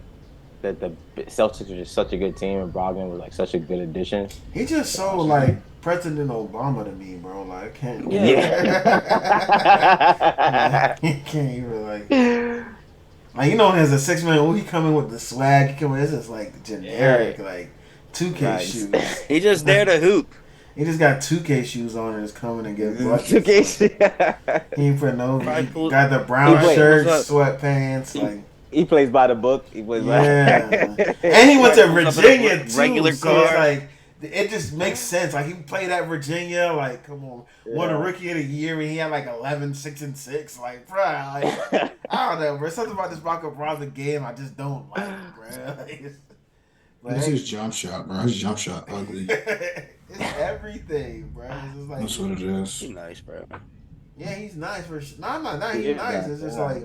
that the Celtics were just such a good team, and Brogdon was like such a good addition. He just so like President Obama to me, bro. Like I can't. Yeah. He can't even like as a 6 man, he coming with the swag. He coming. It's just like generic, like 2K shoes. He just there to hoop. He just got 2K shoes on and is coming and get buckets. 2K shoes. He ain't put no. Got the brown shirt, sweatpants, like. He plays by the book. He plays and he went to Virginia too. Regular so it's like it just makes sense. Like he played at Virginia. Like come on, won a Rookie of the Year and he had like 11, 6 and 6. Like bro, like I don't know, bro. Something about this Michael Brogdon game I just don't like, bro. This is jump shot, bro. His jump shot ugly. It's everything, bro. It's just like, that's what it is. He's nice, bro. Yeah, he's nice for sure. No, I'm not. He's nice. It's just like.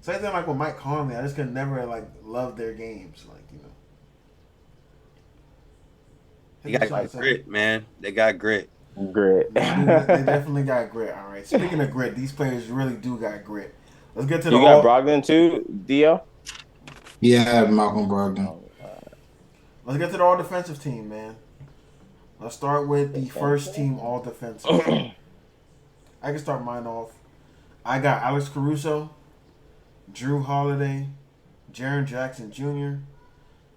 Same thing like with Mike Conley. I just could never like love their games, like They got grit, man. They got grit. Grit. They definitely got grit. All right. Speaking of grit, these players really do got grit. Let's get to the. You got Brogdon too, Dio? Yeah, I have Malcolm Brogdon. Let's get to the all defensive team, man. Let's start with the first team all defensive. I can start mine off. I got Alex Caruso, Drew Holiday, Jaren Jackson Jr.,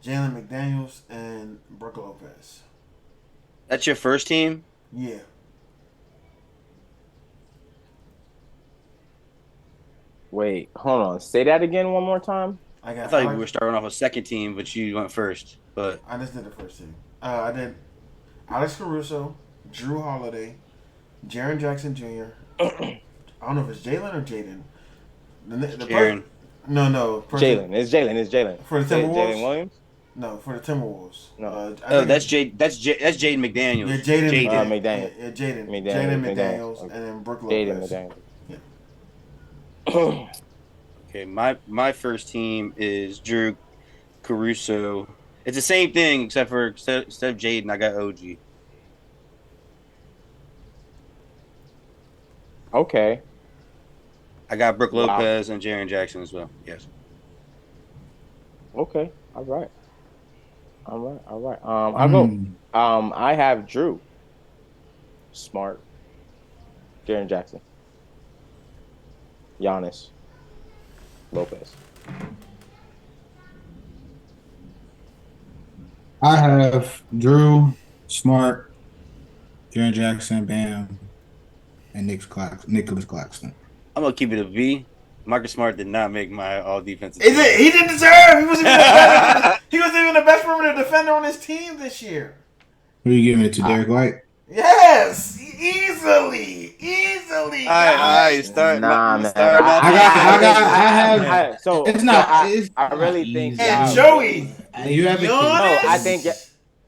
Jalen McDaniels, and Brook Lopez. That's your first team? Yeah. Wait, hold on. Say that again one more time. I thought we were starting off a second team, but you went first. But I just did the first team. I did Alex Caruso, Drew Holiday, Jaren Jackson Jr. I don't know if it's Jalen or Jaden. Jaren. No. Jalen. It's Jalen. For the Timberwolves? Jalen Williams? No, for the Timberwolves. No. That's Jaden McDaniels. Jaden McDaniels. Yeah, Jaden McDaniels, and then Brook Lopez. Jaden McDaniels. Okay, my first team is Drew Caruso. It's the same thing except instead of Jaden, I got OG. Okay. I got Brook Lopez and Jaren Jackson as well. Yes. Okay. All right. I'll go. I have Drew, Smart, Jaren Jackson, Giannis, Lopez. I have Drew, Smart, Jaren Jackson, Bam, and Nicholas Claxton. I'm gonna keep it a V. Marcus Smart did not make my all defensive. He didn't deserve. He wasn't even the best perimeter defender on his team this year. Who are you giving it to, Derek White? Yes, easily. All right, start. Nah, man. So it's not. I really think. And Joey, you have Giannis? No, I think.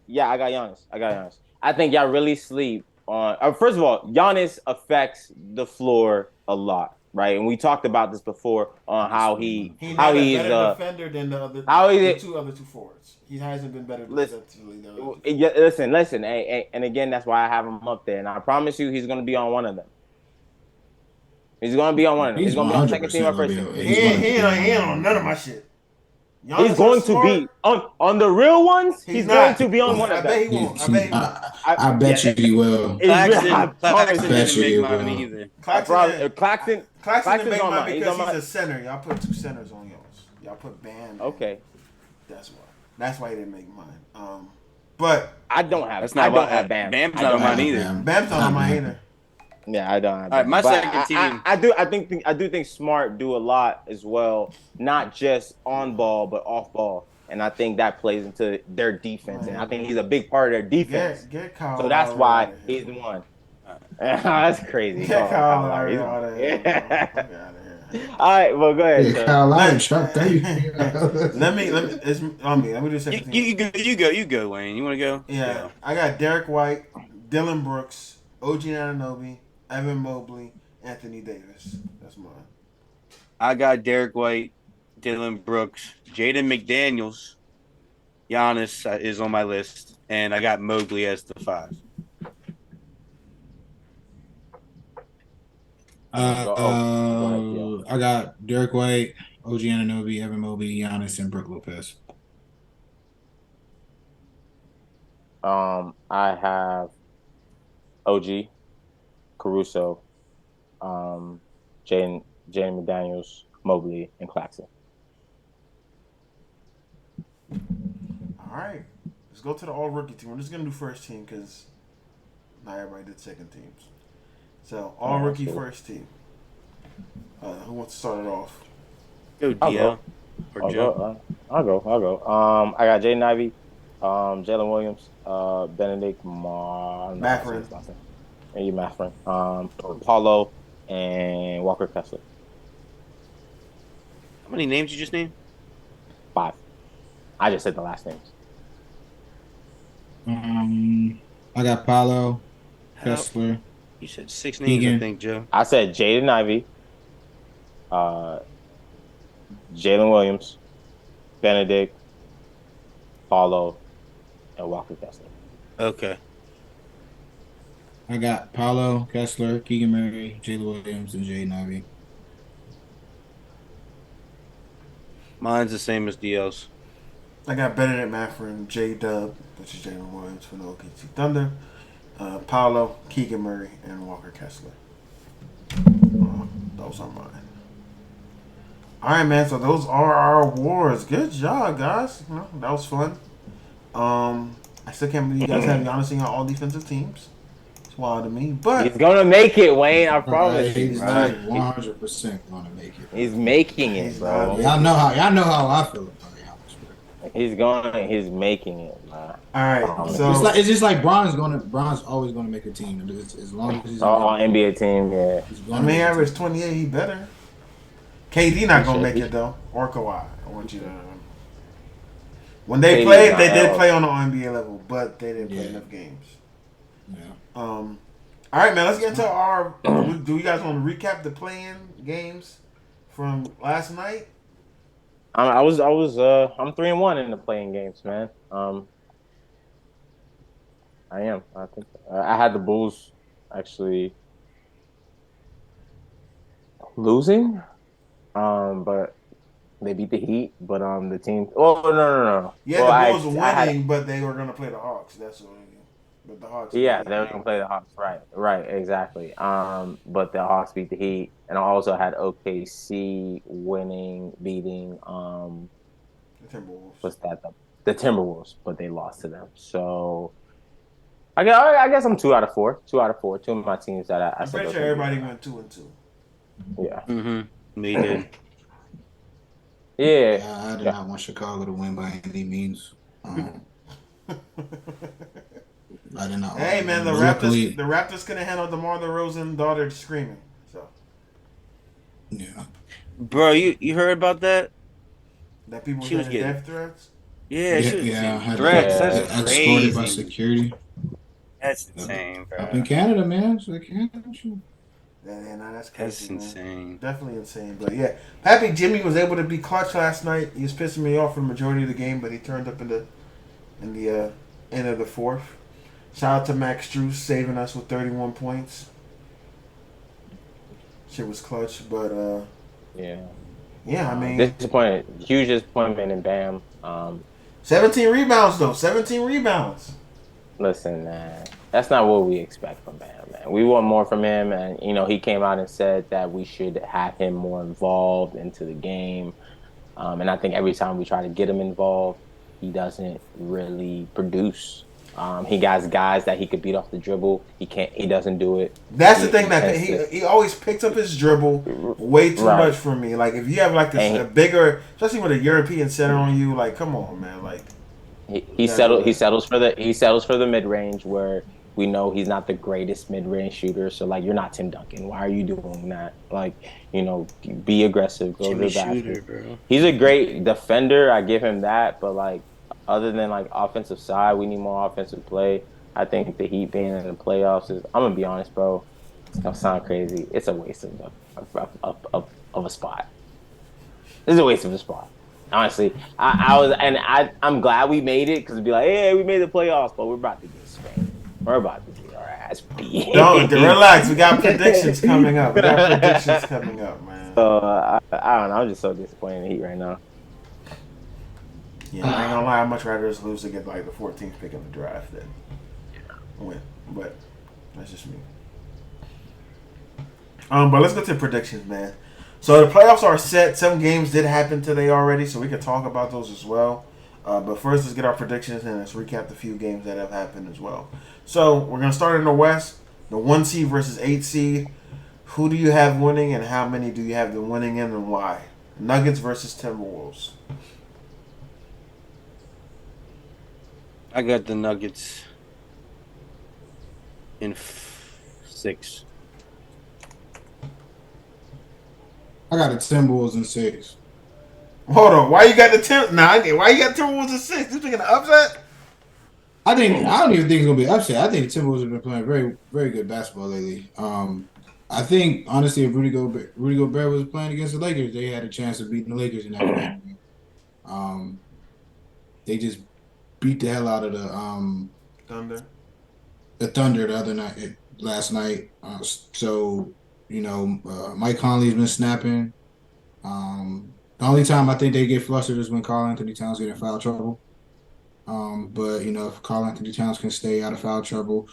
Yeah, I got Giannis. I think y'all really sleep on. First of all, Giannis affects the floor a lot, right? And we talked about this before on how he's a better defender than the two other forwards. He hasn't been better defensively though. Listen, and again, that's why I have him up there. And I promise you, he's going to be on one of them. He's going to be on one of them. He's going to be on second team or first team. He ain't on none of my shit. Giannis he's going to be on the real ones. He's going to be on one of them. I bet he won't. I bet you he will. Claxton didn't make mine either. Claxton's Claxton's on mine mine because he's a center. Y'all put two centers on yours. Y'all put Bam. Okay. That's why he didn't make mine. But I don't have Bam. Bam's not on mine either. Bam's not on mine either. Yeah, I don't have. All right, my second team. I do think Smart do a lot as well, not just on ball but off ball, and I think that plays into their defense, and I think he's a big part of their defense. Get Kyle. So that's why he's the one. That's crazy. Get Kyle out of here. All right, well, go ahead. Yeah, Kyle Lowry, Let me. It's on me. Let me do second team. You go, Wayne. You want to go? Yeah, I got Derek White, Dylan Brooks, OG Anunoby, Evan Mobley, Anthony Davis. That's mine. I got Derek White, Dylan Brooks, Jaden McDaniels, Giannis is on my list, and I got Mobley as the 5. I got Derek White, OG Anunoby, Evan Mobley, Giannis, and Brook Lopez. I have OG, Caruso, Jaden McDaniels, Mobley, and Claxton. All right, let's go to the all-rookie team. We're just gonna do first team because not everybody did second teams. So all-rookie first team. Who wants to start it off? Go DL or Joe. I'll go. I got Jaden Ivey, Jalen Williams, Benedict Mathurin. Paulo, and Walker Kessler. How many names you just named? 5. I just said the last names. I got Paulo, Kessler. You said 6 names, I think, Joe. I said Jaden Ivey, Jalen Williams, Benedict, Paulo, and Walker Kessler. Okay. I got Paulo, Kessler, Keegan Murray, Jalen Williams, and Jaden Ivey. Mine's the same as DL's. I got Benedict Mathurin, J-Dub, which is Jalen Williams for the OKC Thunder, Paulo, Keegan Murray, and Walker Kessler. Those are mine. All right, man. So those are our awards. Good job, guys. That was fun. I still can't believe you guys have Giannis in all defensive teams. It's wild to me, but he's gonna make it, Wayne. I promise you. He's like 100% gonna make it. He's making it, bro. Y'all know how I feel about Giannis. He's making it, man. All right, so it's just like Bron's always gonna make a team as long as he's on NBA team. Yeah, I mean, average 28, he better. KD not gonna make He it though, or Kawhi. I want you to. When they KD played, not they did out. play on the NBA level, but they didn't play Yeah. enough games. Yeah. All right, man. Let's get into our. Do you guys want to recap the play-in games from last night? I'm 3-1 in the playing games, man. I am. I think I had the Bulls actually losing, but they beat the Heat. But the team. Oh no. Yeah, Well, the Bulls I had winning, but they were gonna play the Hawks. That's what. But the Hawks beat yeah, the they were Heat. gonna play the Hawks. Right, exactly. But the Hawks beat the Heat, and I also had OKC beating The Timberwolves. what's that the Timberwolves, but they lost to them. So I guess I'm 2 out of 4. 2 out of 4. Two of my teams that I I'm said pretty sure everybody went 2-2. Yeah. Mm-hmm. They did. Yeah. I did Yeah. not want Chicago to win by any means. I did not. Hey man, the but Raptors couldn't handle DeMar DeRozan daughter screaming. So yeah. Bro, you heard about that? that people She was getting getting death threats. yeah, she was Yeah. I getting had to threats. Yeah. That's get escorted by crazy. security That's insane, up bro. in Canada, man. So Canada. Yeah, nah, that's That's crazy, man. insane. Definitely insane. But yeah, happy Jimmy was able to be clutch last night. He was pissing me off for the majority of the game, but he turned up in the end of the fourth. Shout out to Max Strus saving us with 31 points. Shit was clutch, but Yeah. I mean, Disappointed. Huge disappointment in Bam. 17 rebounds though. 17 rebounds. Listen, man, that's not what we expect from Bam, man. We want more from him, and he came out and said that we should have him more involved into the game. And I think every time we try to get him involved, he doesn't really produce. He got guys that he could beat off the dribble. He can't. He doesn't do it. That's the thing that tends to- he always picks up his dribble way too Right. much for me. Like if you have like a bigger, especially with a European center on you, like come on, man, like. He settles for the mid range where we know he's not the greatest mid range shooter. So like you're not Tim Duncan. Why are you doing that? Like be aggressive, go Jimmy to the basket. Shooter, bro. He's a great defender. I give him that, but like other than like offensive side, we need more offensive play. I think the Heat being in the playoffs is. I'm gonna be honest, bro. It's gonna sound crazy. It's a waste of a spot. It's a waste of a spot. Honestly, I'm glad we made it because it'd be like, hey, we made the playoffs, but we're about to get spanked. We're about to get our ass beat. Don't relax. We got predictions coming up. Man. So I don't know. I'm just so disappointed in the Heat right now. Yeah, I ain't gonna lie. I'd much rather us lose to get like the 14th pick in the draft than win. But that's just me. But let's go to predictions, man. So the playoffs are set. Some games did happen today already, so we can talk about those as well. But first, let's get our predictions and let's recap the few games that have happened as well. So we're gonna start in the West. The 1 seed versus 8 seed. Who do you have winning, and how many do you have them winning in, and why? Nuggets versus Timberwolves. I got the Nuggets in 6. I got the Timberwolves in 6. Hold on, why you got the why you got Timberwolves in 6? You thinking an upset? I don't even think it's gonna be an upset. I think the Timberwolves have been playing very, very good basketball lately. I think honestly, if Rudy Gobert was playing against the Lakers, they had a chance of beating the Lakers in that game. They just beat the hell out of the Thunder. The Thunder last night. Mike Conley's been snapping. The only time I think they get flustered is when Karl Anthony Towns get in foul trouble. But if Karl Anthony Towns can stay out of foul trouble,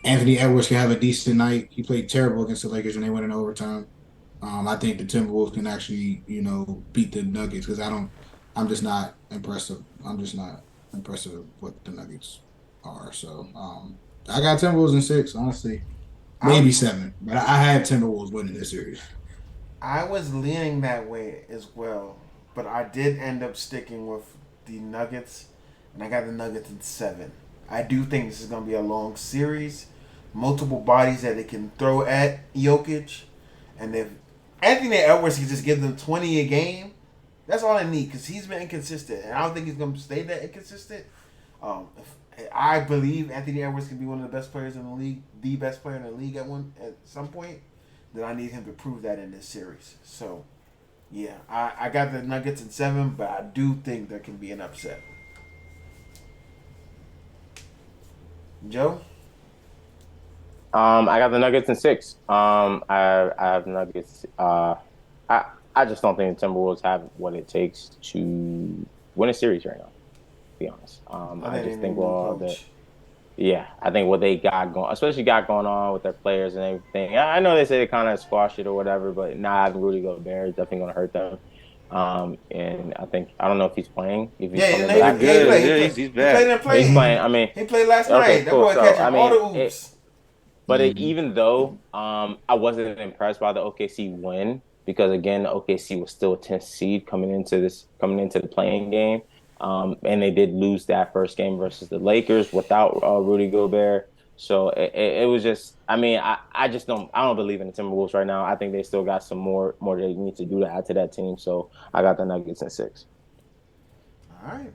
Anthony Edwards can have a decent night. He played terrible against the Lakers when they went in overtime. I think the Timberwolves can actually, beat the Nuggets because I'm just not impressed. I'm just not impressed with what the Nuggets are. So I got Timberwolves in 6, honestly. Maybe 7. But I had Timberwolves winning this series. I was leaning that way as well, but I did end up sticking with the Nuggets, and I got the Nuggets in 7. I do think this is going to be a long series, multiple bodies that they can throw at Jokic, and if Anthony Edwards can just give them 20 a game. That's all I need because he's been inconsistent, and I don't think he's going to stay that inconsistent. I believe Anthony Edwards can be one of the best players in the league, the best player in the league at some point. Then I need him to prove that in this series. So, yeah, I got the Nuggets in 7, but I do think there can be an upset. Joe? I got the Nuggets in 6. I have Nuggets. I just don't think the Timberwolves have what it takes to win a series right now. To be honest, I just think I think what they got going, especially got going on with their players and everything. I know they say they kind of squash it or whatever, but not having Rudy Gobert is definitely going to hurt them. And I don't know if he's playing. If he's coming back. He's back. He's playing. I mean, he played last night. Okay, That cool. boy catching all the oops. Even though I wasn't impressed by the OKC win because again the OKC was still a 10th seed coming into the playing game, and they did lose that first game versus the Lakers without Rudy Gobert. So it was just I just don't believe in the Timberwolves right now. I think they still got some more they need to do to add to that team. So I got the Nuggets in 6. All right.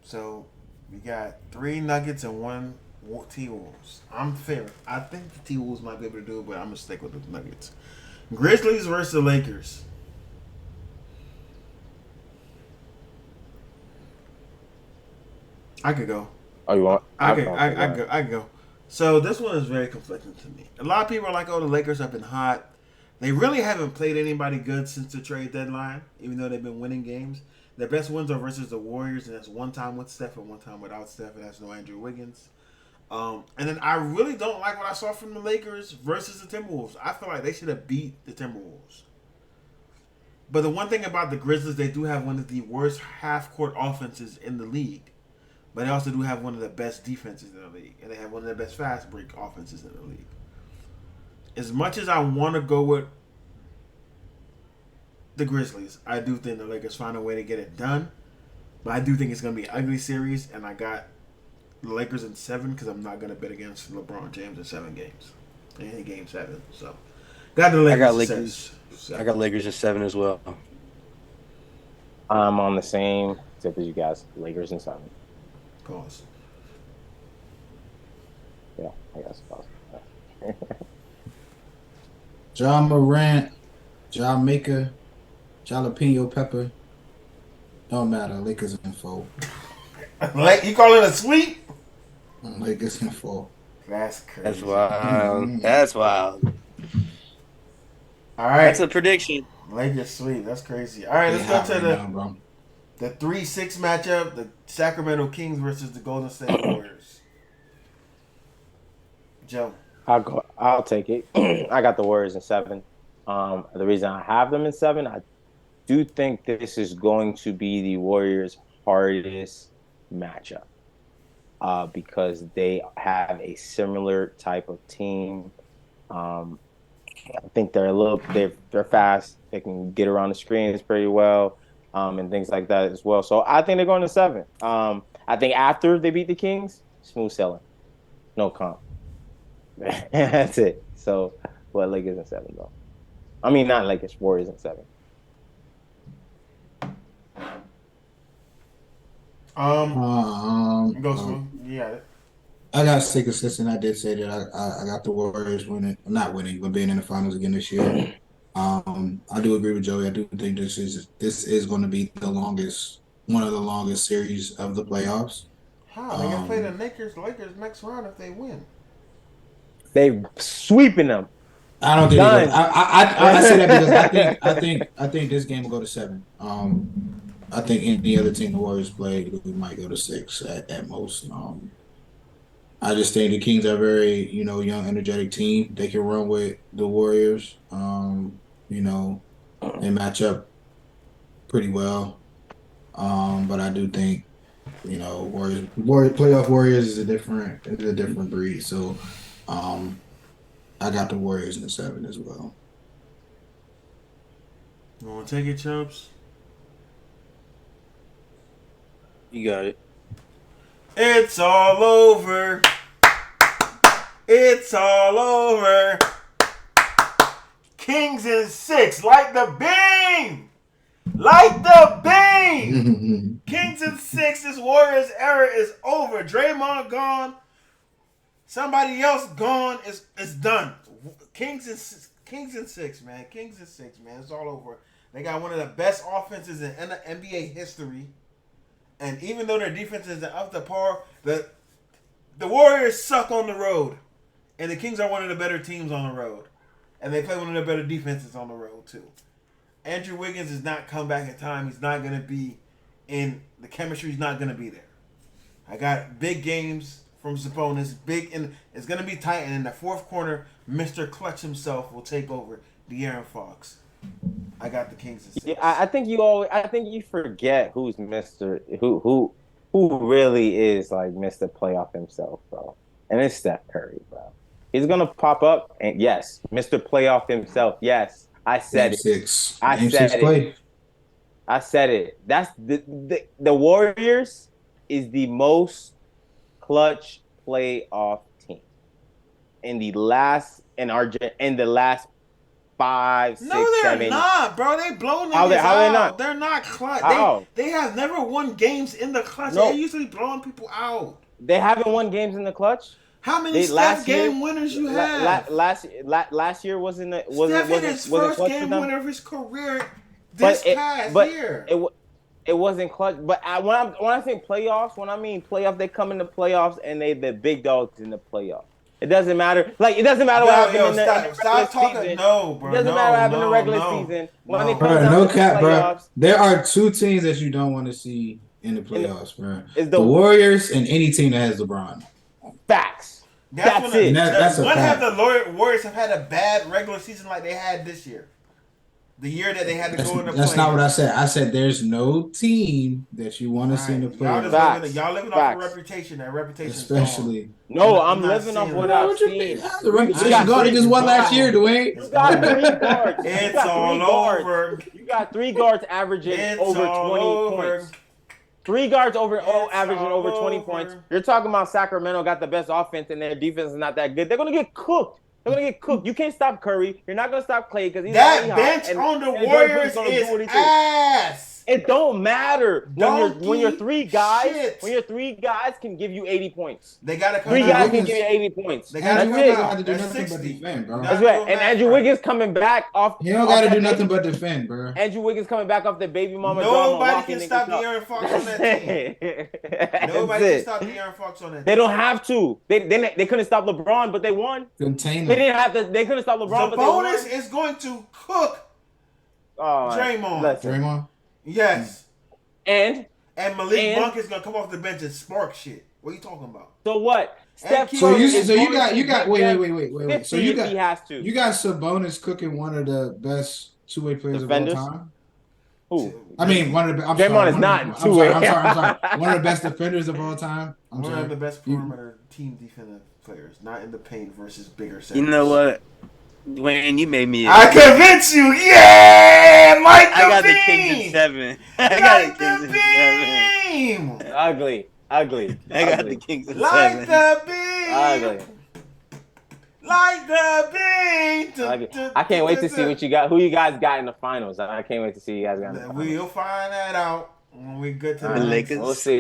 So we got 3 Nuggets and 1 T-Wolves. I'm fair. I think the T-Wolves might be able to do it, but I'm going to stick with the Nuggets. Grizzlies versus the Lakers. I could go. Oh, you want? I could go. So this one is very conflicting to me. A lot of people are like, oh, the Lakers have been hot. They really haven't played anybody good since the trade deadline, even though they've been winning games. Their best wins are versus the Warriors, and that's one time with Steph and one time without Steph, and that's no Andrew Wiggins. And then I really don't like what I saw from the Lakers versus the Timberwolves. I feel like they should have beat the Timberwolves. But the one thing about the Grizzlies, they do have one of the worst half-court offenses in the league. But they also do have one of the best defenses in the league. And they have one of the best fast break offenses in the league. As much as I want to go with the Grizzlies, I do think the Lakers find a way to get it done. But I do think it's going to be an ugly series. And I got the Lakers in 7 because I'm not going to bet against LeBron James in 7 games. In game 7. So, got the Lakers. I got Lakers in 7 as well. I'm on the same tip as you guys. Lakers in 7. Pause. Yeah, I guess pause. John Morant, Jamaica, jalapeno pepper. Don't matter. Lakers in 4. You call it a sweep? Lakers in 4. That's crazy. That's wild. That's wild. All right. That's a prediction. Lakers sweep. That's crazy. All right, let's go to the 3-6 matchup, the Sacramento Kings versus the Golden State Warriors. Joe. I'll take it. I got the Warriors in 7. The reason I have them in 7, I do think this is going to be the Warriors' hardest matchup because they have a similar type of team. I think they're fast. They can get around the screens pretty well. And things like that as well. So I think they're going to 7. I think after they beat the Kings, smooth sailing. No comp. That's it. So, well, Lakers in 7, though. I mean, not Lakers, Warriors in 7. Go smooth. You got it. I got sick of and I did say that I got the Warriors not winning, but being in the finals again this year. I do agree with Joey. I do think this is going to be one of the longest series of the playoffs. How they gonna play the Lakers next round if they win? They sweeping them. I don't think I say that because I think this game will go to 7. I think any other team the Warriors play, we might go to 6 at most. I just think the Kings are a very, young, energetic team. They can run with the Warriors. They match up pretty well. But I do think, playoff Warriors is a different breed. So, I got the Warriors in 7 as well. You want to take it, Chubbs? You got it. It's all over. It's all over. Kings in 6. Like the beam. Like the beam. Kings in 6. This Warriors era is over. Draymond gone. Somebody else gone. It's done. Kings in 6, man. Kings in 6, man. It's all over. They got one of the best offenses in NBA history. And even though their defense isn't up to par, the Warriors suck on the road. And the Kings are one of the better teams on the road. And they play one of the better defenses on the road, too. Andrew Wiggins has not come back in time. He's not going to be in – the chemistry's not going to be there. I got big games from Sabonis. It's going to be tight. And in the fourth quarter, Mr. Clutch himself will take over De'Aaron Fox. I got the Kings in 6. Yeah, I think you forget who's who really is like Mr. Playoff himself, bro. And it's Steph Curry, bro. He's gonna pop up, and yes, Mr. Playoff himself. Yes, I said Game it. 6. I Game said 6 it. play. I said it. That's the Warriors is the most clutch playoff team in the last 5, 6, 7. No, they're not, bro. They blow niggas How they out. not? They're not clutch. How? They have never won games in the clutch. No. They're usually blowing people out. They haven't won games in the clutch. How many Steph game winners you have? Last year wasn't Steph hit his first clutch game for them? winner of his career past year. It wasn't clutch. But when I think playoffs, when I mean playoffs, they come in the playoffs and they the big dogs in the playoffs. It doesn't matter. Like, it doesn't matter what happened in the stop talking. season. No, bro. It doesn't matter what happened in the regular season. When it comes Bro, down no to cap, the bro. playoffs, There are two teams that you don't want to see in the playoffs, bro. It's The Warriors and any team that has LeBron. facts. That's it. That's a when have fact. the Warriors have had a bad regular season like they had this year? The year that they had to go in the playoffs. That's not what I said. I said there's no team that you want to see in the playoffs. Y'all living off a rereputation. That reputation, Especially. No, I'm living off what I've seen. The reputation gone. They just won last year, Dwayne. You got 3 guards. It's all over. You got 3 guards averaging over 20 points. 3 guards averaging over 20 points. You're talking about Sacramento got the best offense and their defense is not that good. They're gonna get cooked. You can't stop Curry. You're not gonna stop Clay because he's that hot, bench on the Warriors is ass. It don't matter when your 3 guys shit. when your 3 guys can give you 80 points. They gotta come 3 out. guys can give you 80 points. They Andrew gotta Wiggins come have out. to do That's nothing 60. but defend, bro. That's right. And Andrew Wiggins coming back off. He don't gotta do nothing but defend, bro. Andrew Wiggins coming back off the baby mama drama. Nobody can stop De'Aaron Fox on that team. Nobody can stop De'Aaron Fox on that team. They don't have to. They couldn't stop LeBron, but they won. Contain They them. didn't have to. They couldn't stop LeBron, but they won. Sabonis is going to cook Draymond. Draymond? Yes. And Malik Monk is gonna come off the bench and spark shit. What are you talking about? so what? Steph So Curry you is you going got to wait. get So 50 you if he has to. got Sabonis cooking one of the best two-way players Defenders? of all time. Who? I mean, one of the. I'm Draymond sorry, is one not of the- two-way. I'm sorry. One of the best defenders of all time. I'm One sorry. of the best perimeter team defensive players, not in the paint versus bigger centers. You know what, Dwayne? You made me. I convince you, yeah, like the I got the beam. Kings in 7. I got Like the Kings the in 7. beam. Ugly. I got the Kings in Like 7. the beam. Ugly. Like the beam. Ugly. I can't wait to see what you got. Who you guys got in the finals? I can't wait to see you guys got in the finals. We'll find that out when we get to the The next. Lakers. We'll see.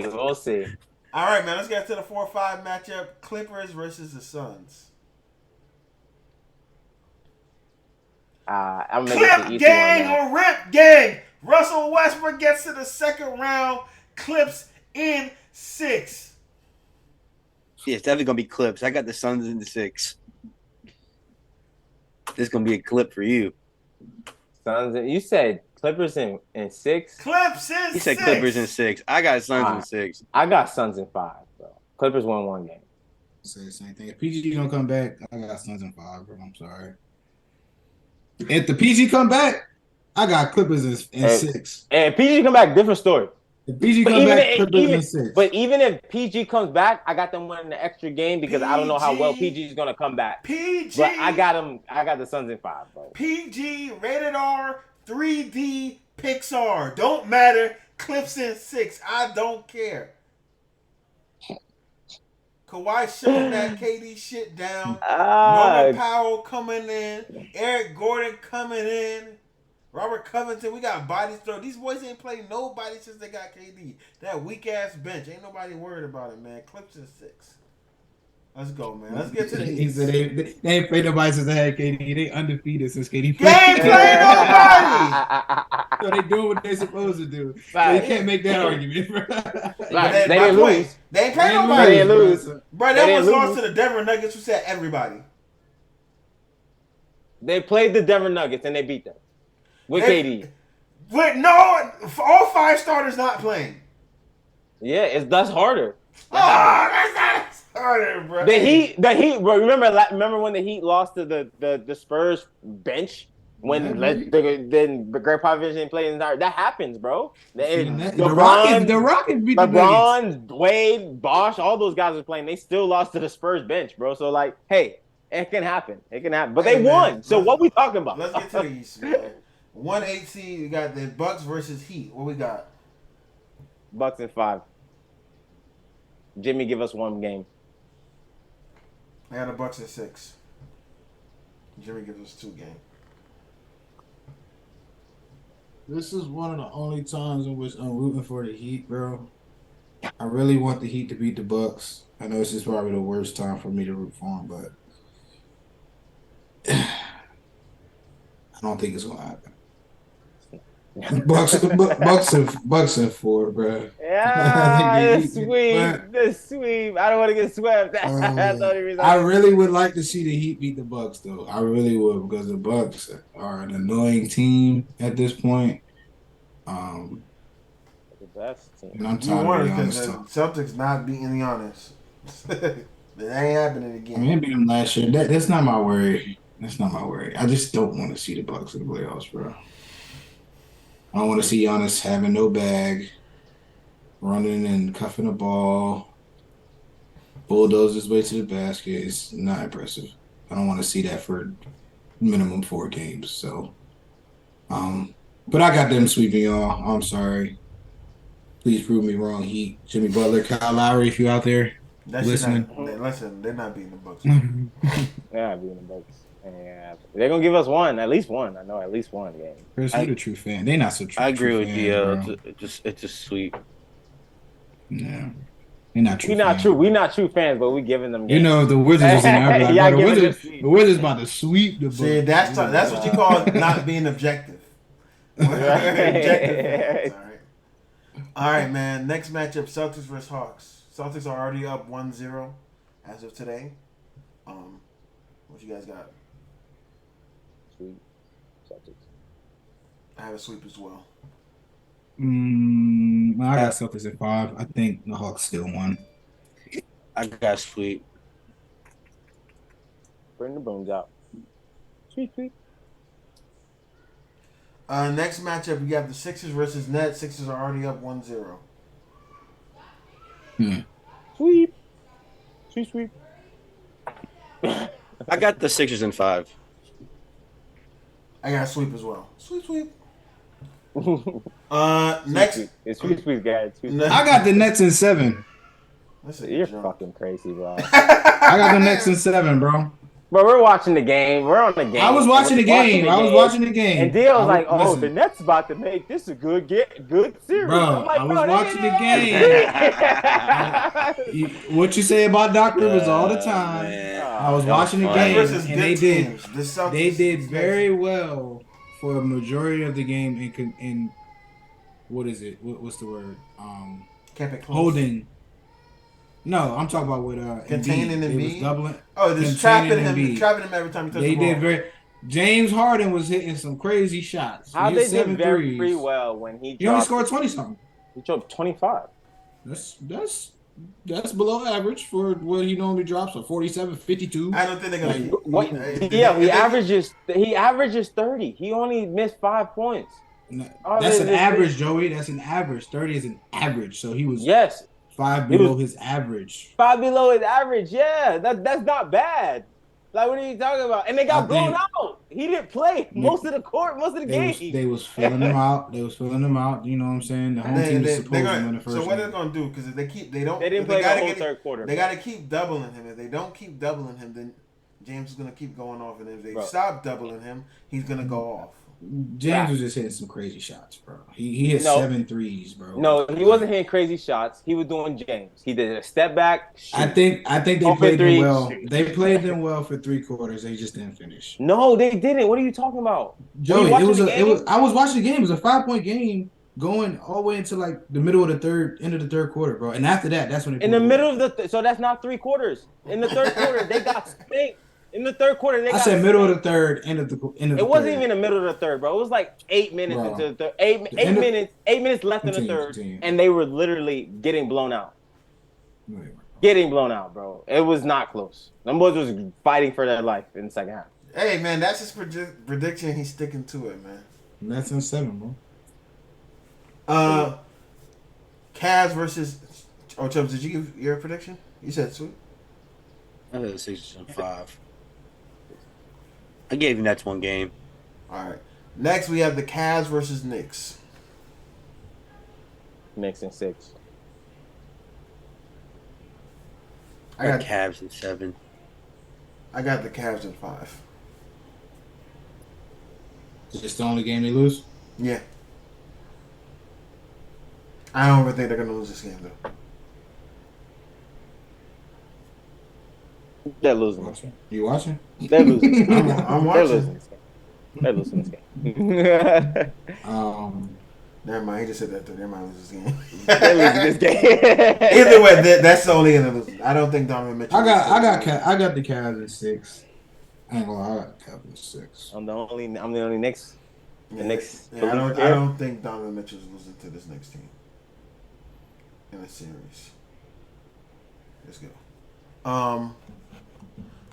We'll see. All right, man. Let's get to the 4-5 matchup: Clippers versus the Suns. I'm gonna make it the Clip easy one gang now. or rip gang. Russell Westbrook gets to the second round. Clips in 6. Yeah, it's definitely gonna be Clips. I got the Suns in the 6. This is gonna be a clip for you. Suns. You said Clippers in 6. Clips in 6. He said Clippers in 6. I got Suns in 6. I got Suns in 5, bro. Clippers won 1 game. Say the same thing. If PG don't come back, I got Suns in 5, bro. I'm sorry. If the PG come back, I got Clippers in 6. And PG come back, different story. If PG come back, Clippers in 6. But even if PG comes back, I got them winning the extra game because I don't know how well PG is gonna come back. PG. But I got him. I got the Suns in 5, bro. PG, rated R, 3D, Pixar. Don't matter. Clips in 6. I don't care. Kawhi shutting that KD shit down. Ah, Norman Powell coming in. Eric Gordon coming in. Robert Covington. We got bodies thrown. These boys ain't played nobody since they got KD. That weak ass bench. Ain't nobody worried about it, man. Clips in 6. Let's go, man. Let's get to the He East. said they ain't played nobody since they had KD. They undefeated since KD They ain't played nobody. So they doing what they supposed to do. Right. So you can't make that argument, bro. Right. They didn't lose. They ain't played They nobody. didn't lose. Bro, They they didn't almost lost lose. to the Denver Nuggets, who said everybody. They played the Denver Nuggets and they beat them with KD. Wait, no, all 5 starters not playing. Yeah, that's harder. That's not harder, bro. The Heat. Bro, remember when the Heat lost to the Spurs bench when then Greg Popovich didn't play entire. That happens, bro. The Rockets beat the Nuggets. LeBron, Dwayne, Bosh, all those guys are playing. They still lost to the Spurs bench, bro. So like, hey, it can happen. It can happen. But they won. So what we talking about? Let's get to the East, man. 1-8 seed. We got the Bucks versus Heat. What we got? Bucks in 5. Jimmy, give us one game. I got the Bucks in 6. Jimmy gives us 2 games. This is one of the only times in which I'm rooting for the Heat, bro. I really want the Heat to beat the Bucks. I know this is probably the worst time for me to root for them, but I don't think it's gonna happen. Bucks and 4, bro. Yeah, the sweep. I don't want to get swept. That's the only reason. I really would like to see the Heat beat the Bucks, though. I really would, because the Bucks are an annoying team at this point. The best team. And I'm You tired won of it being because honest. the Celtics not beating the honest. That ain't happening I again. mean, they beat them last year. That's not my worry. That's not my worry. I just don't want to see the Bucks in the playoffs, bro. I don't want to see Giannis having no bag, running and cuffing the ball, bulldoze his way to the basket. It's not impressive. I don't want to see that for minimum 4 games. So, but I got them sweeping y'all. I'm sorry. Please prove me wrong, Heat. Jimmy Butler, Kyle Lowry, if you out there listening. They're not beating the Bucks. Yeah, being the Bucks. Yeah, they're gonna give us one, at least one. I know at least one game. Chris, you're the true fan. They're not so true. I agree with fans, you. It's just sweet. Yeah. They're not true. We're not true fans, but we giving them games. You know, if the Wizards was in there, I'd be like, bro, the Wizards about to sweep the Bucks. See, that's what you call not being objective. Objective. All right, man. Next matchup: Celtics versus Hawks. Celtics are already up 1-0 as of today. What you guys got? Sweep. Celtics. I have a sweep as well. I got Celtics at 5. I think the Hawks still won. I got sweet. Bring the booms out. Sweet. Next matchup, you have the Sixers versus Nets. Sixers are already up 1-0. Sweep. Sweep. I got the Sixers in 5. I got a sweep as well. Sweep. Next. It's sweet, guys. I got the Nets in 7. You're fucking crazy, bro. I got the Nets in 7, bro. But we're watching the game. We're on the game. I was watching the game. And Dale's like, "Oh, the Nets about to make this a good series." Bro, like, I was watching the game. What you say about Doc Rivers all the time. I was watching the game, and they did very well for a majority of the game. In what is it? What's the word? Kept it close. Holding. No, I'm talking about with containing Embiid. They Embiid. was doubling. Oh, just trapping him every time he touched the ball. They did very. James Harden was hitting some crazy shots. How they did very well when he only scored 20 something. He dropped 25. That's below average for what he normally drops. So 47, 52. I don't think they're gonna. He averages 30. He only missed 5 points. That's an average, Joey. That's an average. 30 is an average. So he was 5 below his average. 5 below his average, yeah. That's not bad. Like, what are you talking about? And they got blown out. He didn't play most of the court, most of the game. They was filling him out. They was filling him out. You know what I'm saying? The home team is supposed to win the first. So what game. they're gonna do? Because if they didn't play the whole third quarter. They got to keep doubling him. If they don't keep doubling him, then James is gonna keep going off. And if they stop doubling him, he's gonna go off. James was just hitting some crazy shots, bro. He hit 7 threes, bro. No, he wasn't hitting crazy shots. He was doing James. He did a step back. Shoot. I think they played them well. Shoot. They played them well for 3 quarters. They just didn't finish. No, they didn't. What are you talking about? Joey, I was watching the game. It was a 5-point game going all the way into like the middle of the end of the third quarter, bro. And after that, that's when they in the middle of so that's not 3 quarters. In the third quarter, they got spanked. In the third quarter, I said middle of the third, end of the It wasn't even the middle of the third, bro. It was like 8 minutes into the third. 8 minutes left in the third, and they were literally getting blown out. Getting blown out, bro. It was not close. Them boys was fighting for their life in the second half. Hey, man, that's his prediction. He's sticking to it, man. That's in 7, bro. Cavs versus. Oh, Chubbs, did you give your prediction? You said sweet. I said 6 and 5. I gave you Nets 1 game. All right. Next, we have the Cavs versus Knicks. Knicks in 6. I got Cavs in 7. I got the Cavs in 5. Is this the only game they lose? Yeah. I don't even think they're gonna lose this game though. They're losing this game. You watching? They're losing. I'm watching. They're losing this game. Never mind. He just said that. Never mind. Lose this game. They're losing this game. Either way, that's the only gonna lose. I don't think Donovan Mitchell. I got the Cavs in 6. I ain't gonna lie, I got the Cavs in 6. I'm the only Knicks. The Knicks. Yeah, I don't think Donovan Mitchell's losing to this next team in a series. Let's go.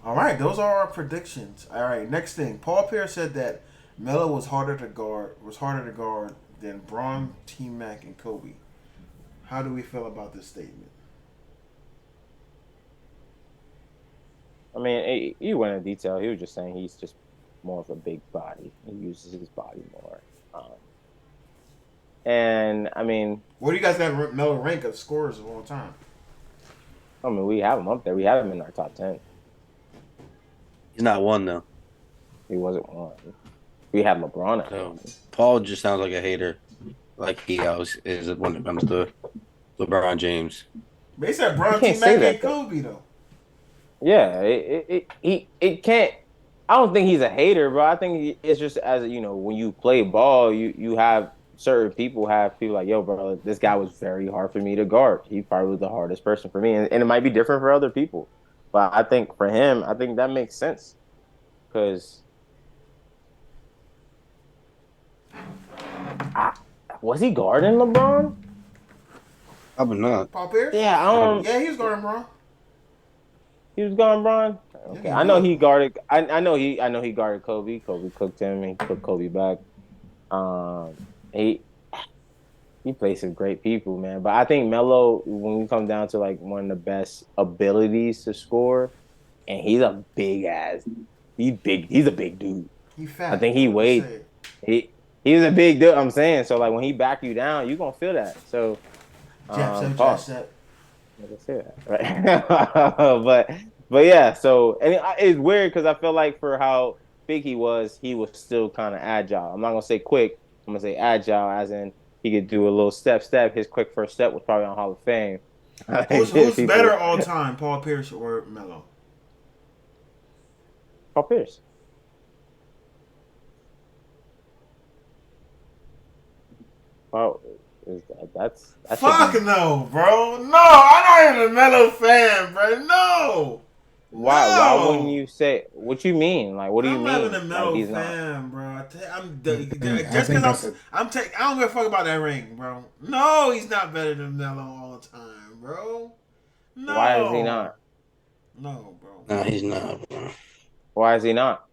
All right, those are our predictions. All right, next thing. Paul Pierce said that Melo was harder to guard than Bron, T-Mac, and Kobe. How do we feel about this statement? I mean, you went in detail. He was just saying he's just more of a big body. He uses his body more. And, I mean... Where do you guys got Melo rank of scorers of all time? I mean, we have him up there. We have him in our top 10. He's not 1, though. He wasn't 1. We had LeBron at 1. Paul just sounds like a hater. Like he is when it comes to LeBron James. They said Bron, T-Mac, and Kobe, though. Yeah, it can't... I don't think he's a hater, bro. I think it's just as, you know, when you play ball, you have... Certain people like, yo, bro, this guy was very hard for me to guard. He probably was the hardest person for me. And it might be different for other people. But I think for him, I think that makes sense. Because was he guarding LeBron? Probably not. Paul Pierce? Yeah, I don't. Yeah, he was guarding Bron. He was guarding Bron. Okay, yeah, I know he guarded. I know he guarded Kobe. Kobe cooked him. And he cooked Kobe back. He plays some great people, man. But I think Melo, when we come down to like one of the best abilities to score, and he's a big ass. He's a big dude. He fat. I think he weighed. He's a big dude. I'm saying so. Like when he back you down, you gonna feel that. So. Jab step. I say that, right? but yeah. So and it's weird because I feel like for how big he was still kind of agile. I'm not gonna say quick. I'm gonna say agile, as in he could do a little step. His quick first step was probably on Hall of Fame. Who's better all time, Paul Pierce or Melo? Paul Pierce. Wow, that's fuck no, bro. No, I'm not even a Melo fan, bro. No. Why wouldn't you say? What you mean? Like, what do you mean? I'm not a Melo fan, bro. Just because I don't give a fuck about that ring, bro. No, he's not better than Melo all the time, bro. No. Why is he not? No, bro. No, he's not, bro. Why is he not?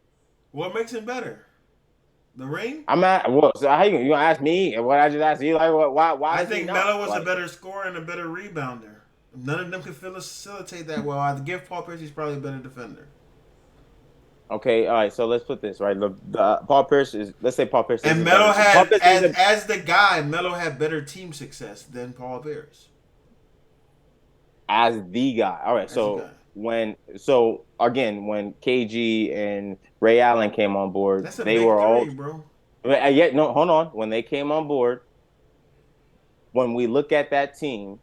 What makes him better? The ring? So how you gonna ask me? What I just asked you? Like, why? I think Melo was a better scorer and a better rebounder. None of them could facilitate that well. I'd give Paul Pierce, he's probably a better defender. Okay, all right. So let's put this right. The Paul Pierce is. Let's say Paul Pierce is And Melo had as the guy. Melo had better team success than Paul Pierce as the guy. All right. So when when KG and Ray Allen came on board, that's a they big were three, all. bro. Yet no, hold on. When they came on board, when we look at that team,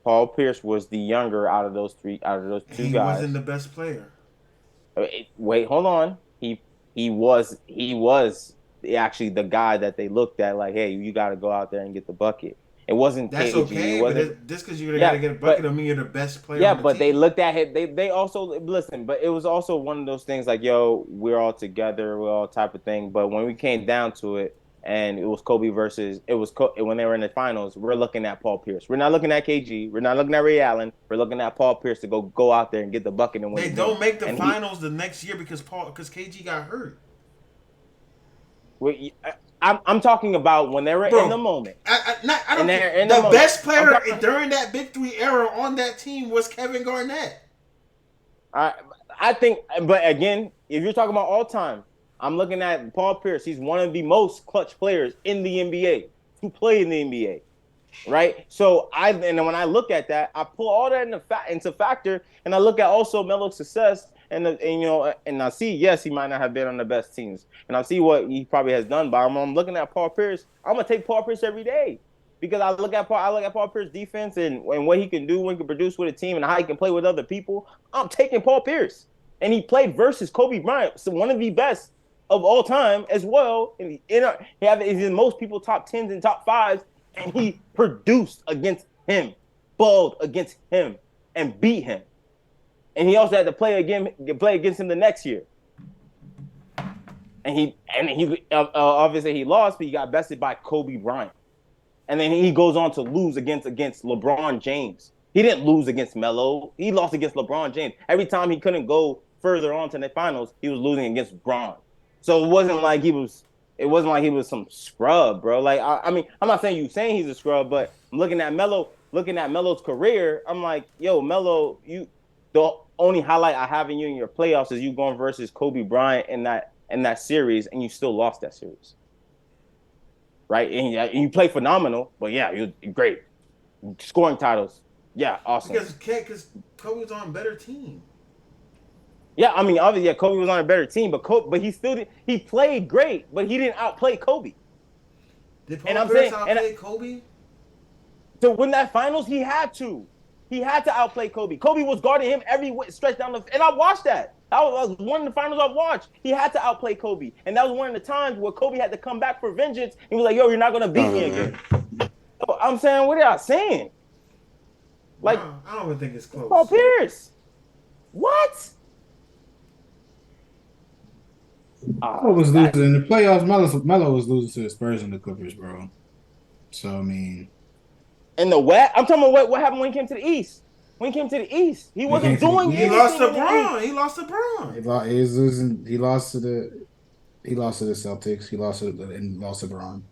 Paul Pierce was the younger out of those two He guys. wasn't the best player. Wait, hold on. He was actually the guy that they looked at like, hey, you got to go out there and get the bucket. It wasn't That's KG. okay, It wasn't, but just because you got to get a bucket, don't mean you're the best player. yeah, on the but team. they looked at him. They also listen, but it was also one of those things like, yo, we're all together, we're all type of thing. But when we came down to it, and it was Kobe versus when they were in the finals, we're looking at Paul Pierce. We're not looking at KG. We're not looking at Ray Allen. We're looking at Paul Pierce to go out there and get the bucket and win. They don't make the finals the next year because KG got hurt. I'm talking about when they were in the moment. The best player during that Big Three era on that team was Kevin Garnett. I think, but again, if you're talking about all time, I'm looking at Paul Pierce. He's one of the most clutch players in the NBA to play in the NBA, right? So when I look at that, I pull all that into factor, and I look at also Melo's success, and I see, yes, he might not have been on the best teams, and I see what he probably has done. But I'm looking at Paul Pierce. I'm gonna take Paul Pierce every day because I look at Paul Pierce's defense and what he can do, when he can produce with a team, and how he can play with other people. I'm taking Paul Pierce, and he played versus Kobe Bryant, so one of the best of all time as well. He's in most people top 10s and top 5s, and he produced against him, balled against him, and beat him. And he also had to play against him the next year. And he obviously he lost, but he got bested by Kobe Bryant. And then he goes on to lose against LeBron James. He didn't lose against Melo. He lost against LeBron James. Every time he couldn't go further on to the finals, he was losing against Bron. So it wasn't like he was some scrub, bro. Like I mean, I'm not saying he's a scrub, but I'm looking at Melo's career. I'm like, yo, Melo, the only highlight I have in you in your playoffs is you going versus Kobe Bryant in that series, and you still lost that series, right? And you play phenomenal, but yeah, you're great, scoring titles, yeah, awesome. Because Kobe was on a better team. Yeah, I mean, obviously, Kobe was on a better team, but he played great, but he didn't outplay Kobe. Did Paul Pierce outplay Kobe? To win that finals, he had to. He had to outplay Kobe. Kobe was guarding him every stretch down and I watched that. That was one of the finals I've watched. He had to outplay Kobe, and that was one of the times where Kobe had to come back for vengeance. He was like, "Yo, you're not gonna beat me again." So I'm saying, what are y'all saying? Like, I don't even think it's close. Paul Pierce, what? Melo was losing in the playoffs. Melo was losing to the Spurs and the Clippers, bro. So I mean, in the West, I'm talking about what happened when he came to the East. When he came to the East, he wasn't doing anything. He lost to Bron. He lost to Bron. He was losing. He lost to the Celtics. He lost to Bron.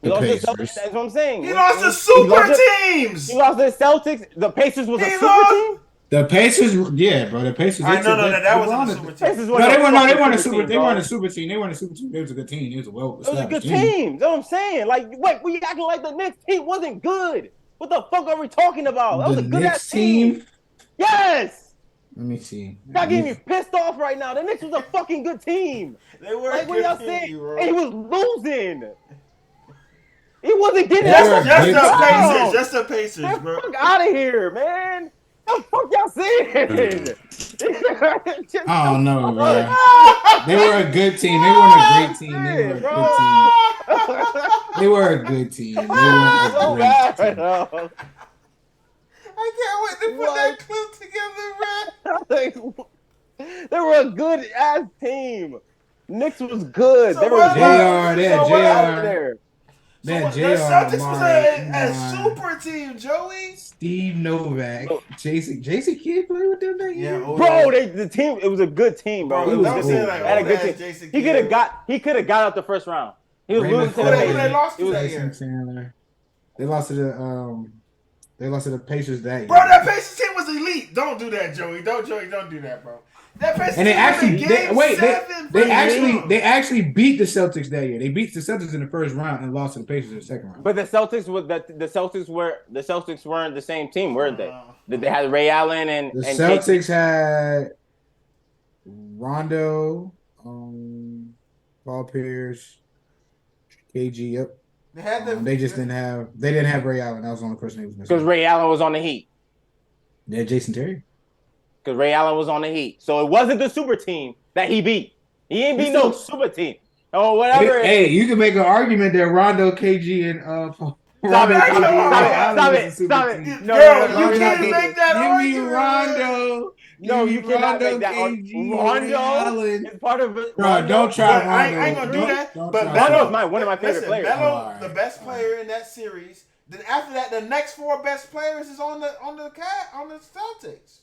He lost to the Celtics. That's what I'm saying. He lost to super teams. He lost to the Celtics. The Pacers was a super team. The Pacers, yeah, bro. The Pacers. That wasn't a super team. They weren't a super team. They weren't a super team. They weren't a super team. It was a good team. It was a well-established team. It was a good team. That's what I'm saying. Like, wait, we acting like the Knicks team wasn't good. What the fuck are we talking about? That was a good ass team. Yes. Let me see. Y'all getting me pissed off right now. The Knicks was a fucking good team. They were like, what y'all saying? And he was losing. He wasn't getting just the Pacers, bro. Fuck out of here, man. What the fuck y'all saying? I don't know, bro. They were a good team. They weren't a great team. They were a good team. They weren't a great team. I can't wait to put that clip together, man. They were a good ass team. Knicks was good. So they were JR. They had JR. The Celtics was a super team, Joey. Steve Novak, Jason Kidd played with them that year. Yeah, bro, the team. It was a good team, bro. It was a good team. He could have got out the first round. He was losing to the Pacers. They lost to that year. Chandler. They lost to They lost to the Pacers that year. Bro, that Pacers team was elite. Don't do that, Joey. Don't do that, bro. That Pacers And they team actually was in game 7. they actually beat the Celtics that year. They beat the Celtics in the first round and lost to the Pacers in the second round. But the Celtics weren't the same team, were they? They had Ray Allen and Celtics had Rondo, Paul Pierce, KG. Yep. They didn't have Ray Allen. That was the only person they was missing. Because Ray Allen was on the Heat. They had Jason Terry. Because Ray Allen was on the Heat. So it wasn't the super team that he beat. He ain't beat no super team. Or whatever. Hey, you can make an argument that Rondo, KG, and Stop it. No, you can't make that argument. Give me Rondo. No, you cannot make that argument. Rondo is part of it. Bro, don't try Rondo. I ain't going to do that. But Melo's one of my favorite players. Melo, the best player in that series. Then after that, the next 4 best players is on the Celtics.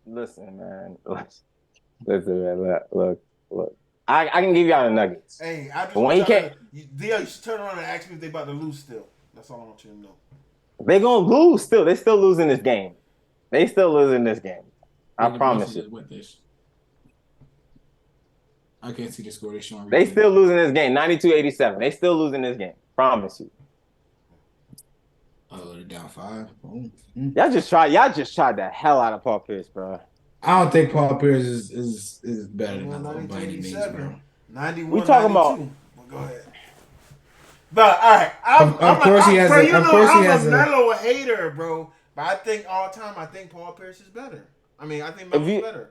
Listen, man. Look. I can give y'all the Nuggets. Hey, I just want you should turn around and ask me if they about to lose still. That's all I want you to know. They gonna lose still. They still losing this game. I promise you. With this. I can't see the score. They still losing this game. 92-87. They still losing this game. Promise you. Oh, they're down 5. Oh. Y'all just tried the hell out of Paul Pierce, bro. I don't think Paul Pierce is better than Melo by any means, bro. 91, we talking 92. about. Well, go ahead. But all right, I'm a Melo hater, bro. But I think all time, Paul Pierce is better. I mean, I think Melo's better.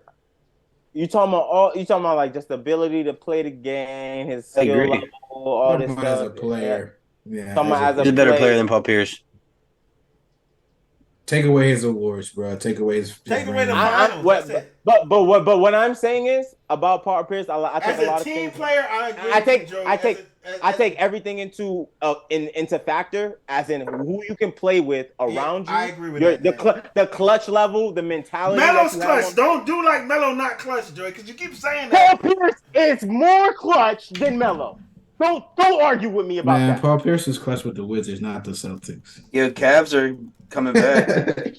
You talking about like just the ability to play the game, his skill level, all this stuff. As a player, yeah. He's a better player than Paul Pierce. Take away his awards, bro. Take away the finals. But what I'm saying is about Paul Pierce. I take as a lot of team things. Player, I take everything into factor, as in who you can play with around you. I agree with that. The clutch level, the mentality. Melo's clutch. Don't do like Melo not clutch, Joey, because you keep saying that. Paul Pierce is more clutch than Melo. Don't argue with me about that. Paul Pierce is clutch with the Wizards, not the Celtics. Yeah, Cavs are coming back.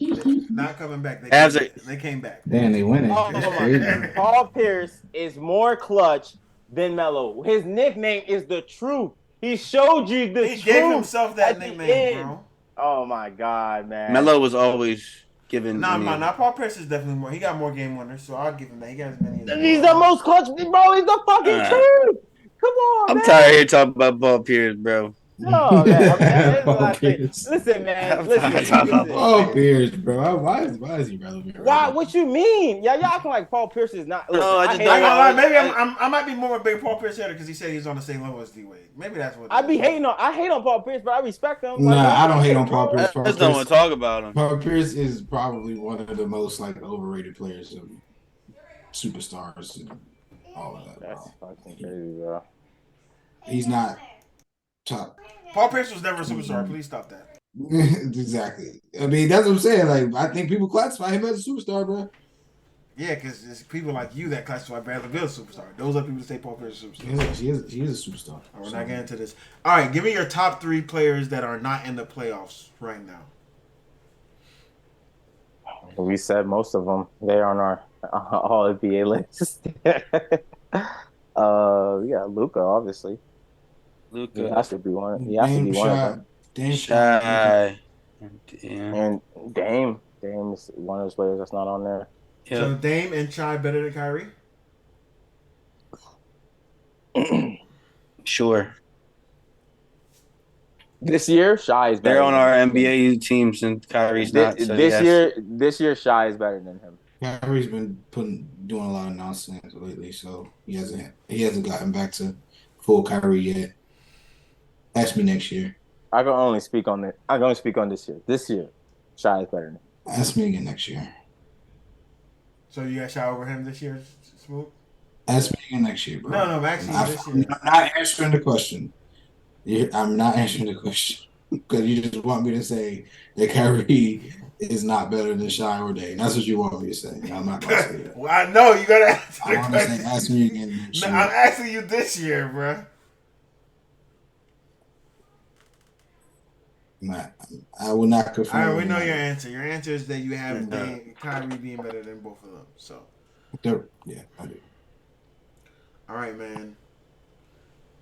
Not coming back. They came back. Damn, they winning. Paul Pierce is more clutch than Melo. His nickname is the truth. He showed you the truth. He gave himself that nickname, bro. Oh my God, man. Melo was always given. Paul Pierce is definitely more. He got more game winners, so I'll give him that. He got as many as he's the most clutch, bro. He's the fucking truth. Come on, I'm tired of here talking about Paul Pierce, bro. No, man. Listen, man. Listen. Paul Pierce, bro. Why is he relevant? Why? What you mean? Y'all acting like Paul Pierce is not. No, I ain't gonna lie. Maybe I might be more of a big Paul Pierce hater because he said he's on the same level as D-Wade. Maybe that's what. I hate on Paul Pierce, but I respect him. Nah, I don't hate on Paul Pierce. I just don't want to talk about him. Paul Pierce is probably one of the most overrated players of superstars and all of that. That's fucking crazy, bro. He's not top. Paul Pierce was never a superstar. Please stop that. Exactly. I mean, that's what I'm saying. Like, I think people classify him as a superstar, bro. Yeah, because it's people like you that classify Bradley Beal as a superstar. Those are people that say Paul Pierce is a superstar. He is a superstar. We're not getting into this. All right, give me your top 3 players that are not in the playoffs right now. We said most of them. They're on our All-NBA list. We got Luka, obviously. Luka. He has to be one. He has to be one of them. Shy. And Dame. Dame is one of those players that's not on there. Yep. So Dame and Shy better than Kyrie? Sure. This year, Shy is better. They're on our NBA team since Kyrie's not. So this year, Shy is better than him. Kyrie's been doing a lot of nonsense lately, so he hasn't gotten back to full Kyrie yet. Ask me next year. I can only speak on it. I can only speak on this year. This year, Shy is better than him. Ask me again next year. So you got Shy over him this year, Smooth? Ask me again next year, bro. No, I'm asking you this year. I'm not answering the question. I'm not answering the question because you just want me to say that Kyrie is not better than Shy or Dame. That's what you want me to say. I'm not going to say that. Well, I know you got to answer the question. I want to say, ask me again next year. I'm asking you this year, bro. I will not All confirm. right, we know your answer. Your answer is that you have Kyrie being better than both of them. So, Yeah, I do. all right, man.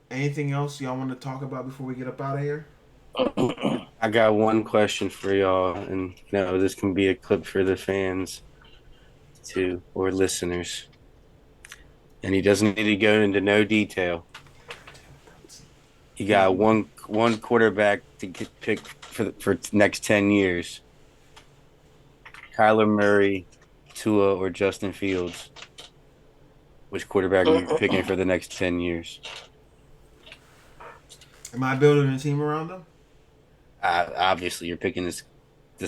Anything else y'all want to talk about before we get up out of here? I got one question for y'all, and this can be a clip for the fans too or listeners. And he doesn't need to go into no detail. He got one quarterback to get picked for next 10 years. Kyler Murray, Tua, or Justin Fields. Which quarterback are you picking for the next 10 years? Am I building a team around them? Obviously, you're picking this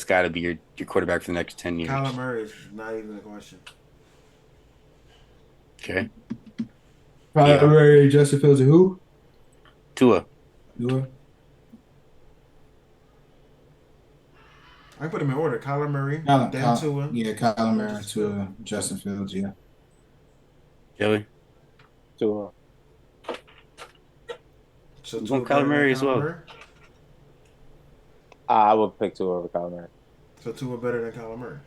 guy to be your quarterback for the next 10 years. Kyler Murray is not even a question. Okay. Kyler Murray, Justin Fields, and who? Tua. I put them in order. Kyler Murray, then Tua. Yeah, Kyler Murray, Tua, Justin Fields, yeah. Joey? Tua. So Tua Kyler Murray as well. Murray? I would pick Tua over Kyler Murray. So Tua better than Kyler Murray?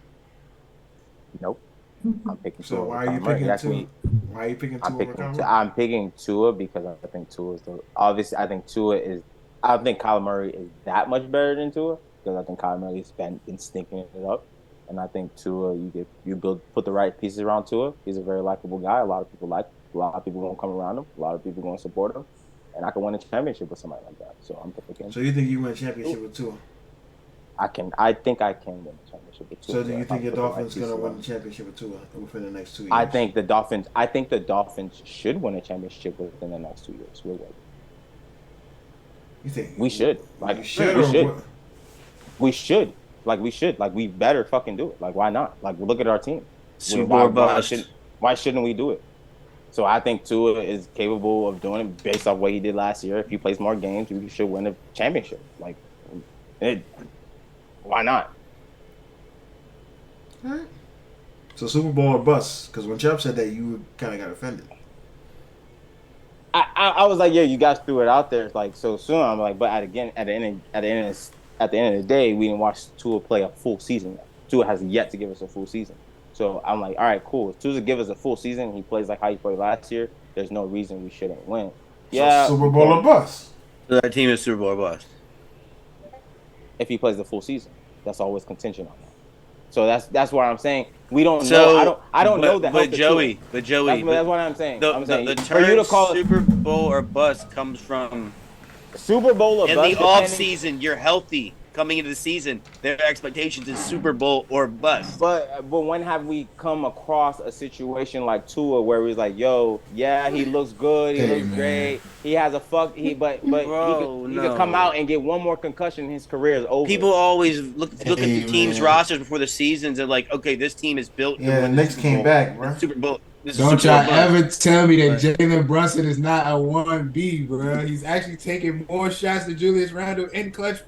Nope. I'm picking Tua. So why are you picking Tua? Why are you picking Tua over Kyler Murray? I'm picking Tua because I think Tua is obviously. I think Kyler Murray is that much better than Tua because I think Kyler Murray has been stinking it up, and I think Tua, put the right pieces around Tua. He's a very likable guy. A lot of people won't come around him. A lot of people won't support him, and I can win a championship with somebody like that. So I'm picking. So you think you win a championship with Tua? I think I can win a championship with Tua. So do you think your Dolphins going to win the championship with Tua within the next 2 years? I think the Dolphins should win a championship within the next 2 years. We'll win. You think we should? Like, we should. We should. Like, we better fucking do it. Like, why not? Like, look at our team. Super Bowl bust. Why shouldn't we do it? So I think Tua is capable of doing it based off what he did last year. If he plays more games, we should win a championship. Like, why not? All right. So Super Bowl or bust? Because when Chubb said that, you kind of got offended. I was like, yeah, you guys threw it out there like so soon. I'm like, but at the end of the day, we didn't watch Tua play a full season. Tua has yet to give us a full season. So I'm like, all right, cool. If Tua give us a full season, he plays like how he played last year. There's no reason we shouldn't win. Yeah, so Super Bowl or bust? So that team is Super Bowl or bust. If he plays the full season, that's always contingent on that. So that's what I'm saying. We don't know. I don't know that. But Joey, that's what I'm saying. The term Super Bowl or bust comes from Super Bowl or in bust. the off season, you're healthy. Coming into the season, their expectations is Super Bowl or bust. But when have we come across a situation like Tua where he's like, yo, yeah, he looks good, he looks great, he has a but Bro, he could come out and get one more concussion, and his career is over. People always look at the team's rosters before the seasons and like, okay, this team is built. Yeah, the Knicks came back, bro. Super Bowl. Don't y'all ever tell me that Jalen Brunson is not a 1B, bro. He's actually taking more shots than Julius Randle in clutch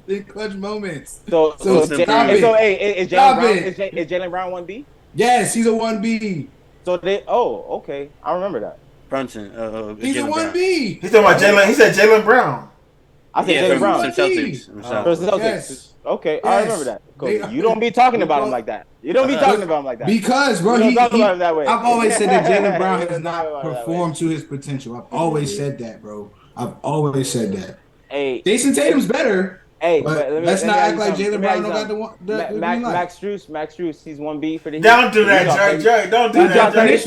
moments. So is Jalen Brown 1B? Yes, he's a 1B. So okay. I remember that. Brunson. He's a 1B. He's talking about Jalen. He said Jalen Brown. I said Jalen Brown. Celtics. Yes. Okay, I remember that. You don't be talking about him like that. You don't be talking about him like that. Because, bro, talk about him that way. I've always said that Jalen Brown has not performed to his potential. I've always said that, bro. I've always said that. Hey, Jason Tatum's better. Hey, but let's not act like Jalen Brown don't got the Max Strus, he's 1B for the. Don't do that, Jay. Don't do that, Jay. He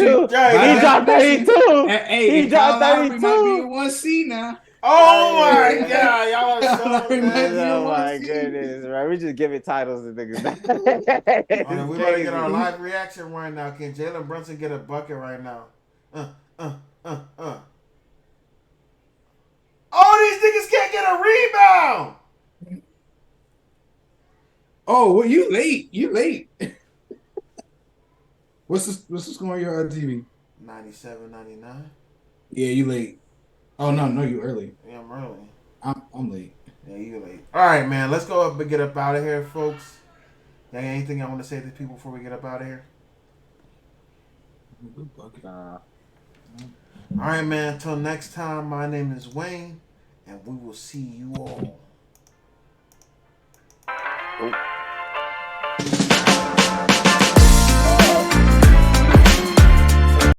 dropped 32. Hey, he dropped 32. He might be a 1C now. Oh my God, y'all are so oh my goodness, right? We just giving titles to niggas. We about to get our live reaction right now. Can Jalen Brunson get a bucket right now? All these niggas can't get a rebound. Oh, well, you late. What's the score on your TV? 97-99. Yeah, you late. Oh no, you early. Yeah, I'm early. I'm late. Yeah, you late. All right, man. Let's go up and get up out of here, folks. Y'all got anything I want to say to people before we get up out of here? All right, man. Until next time, my name is Wayne, and we will see you all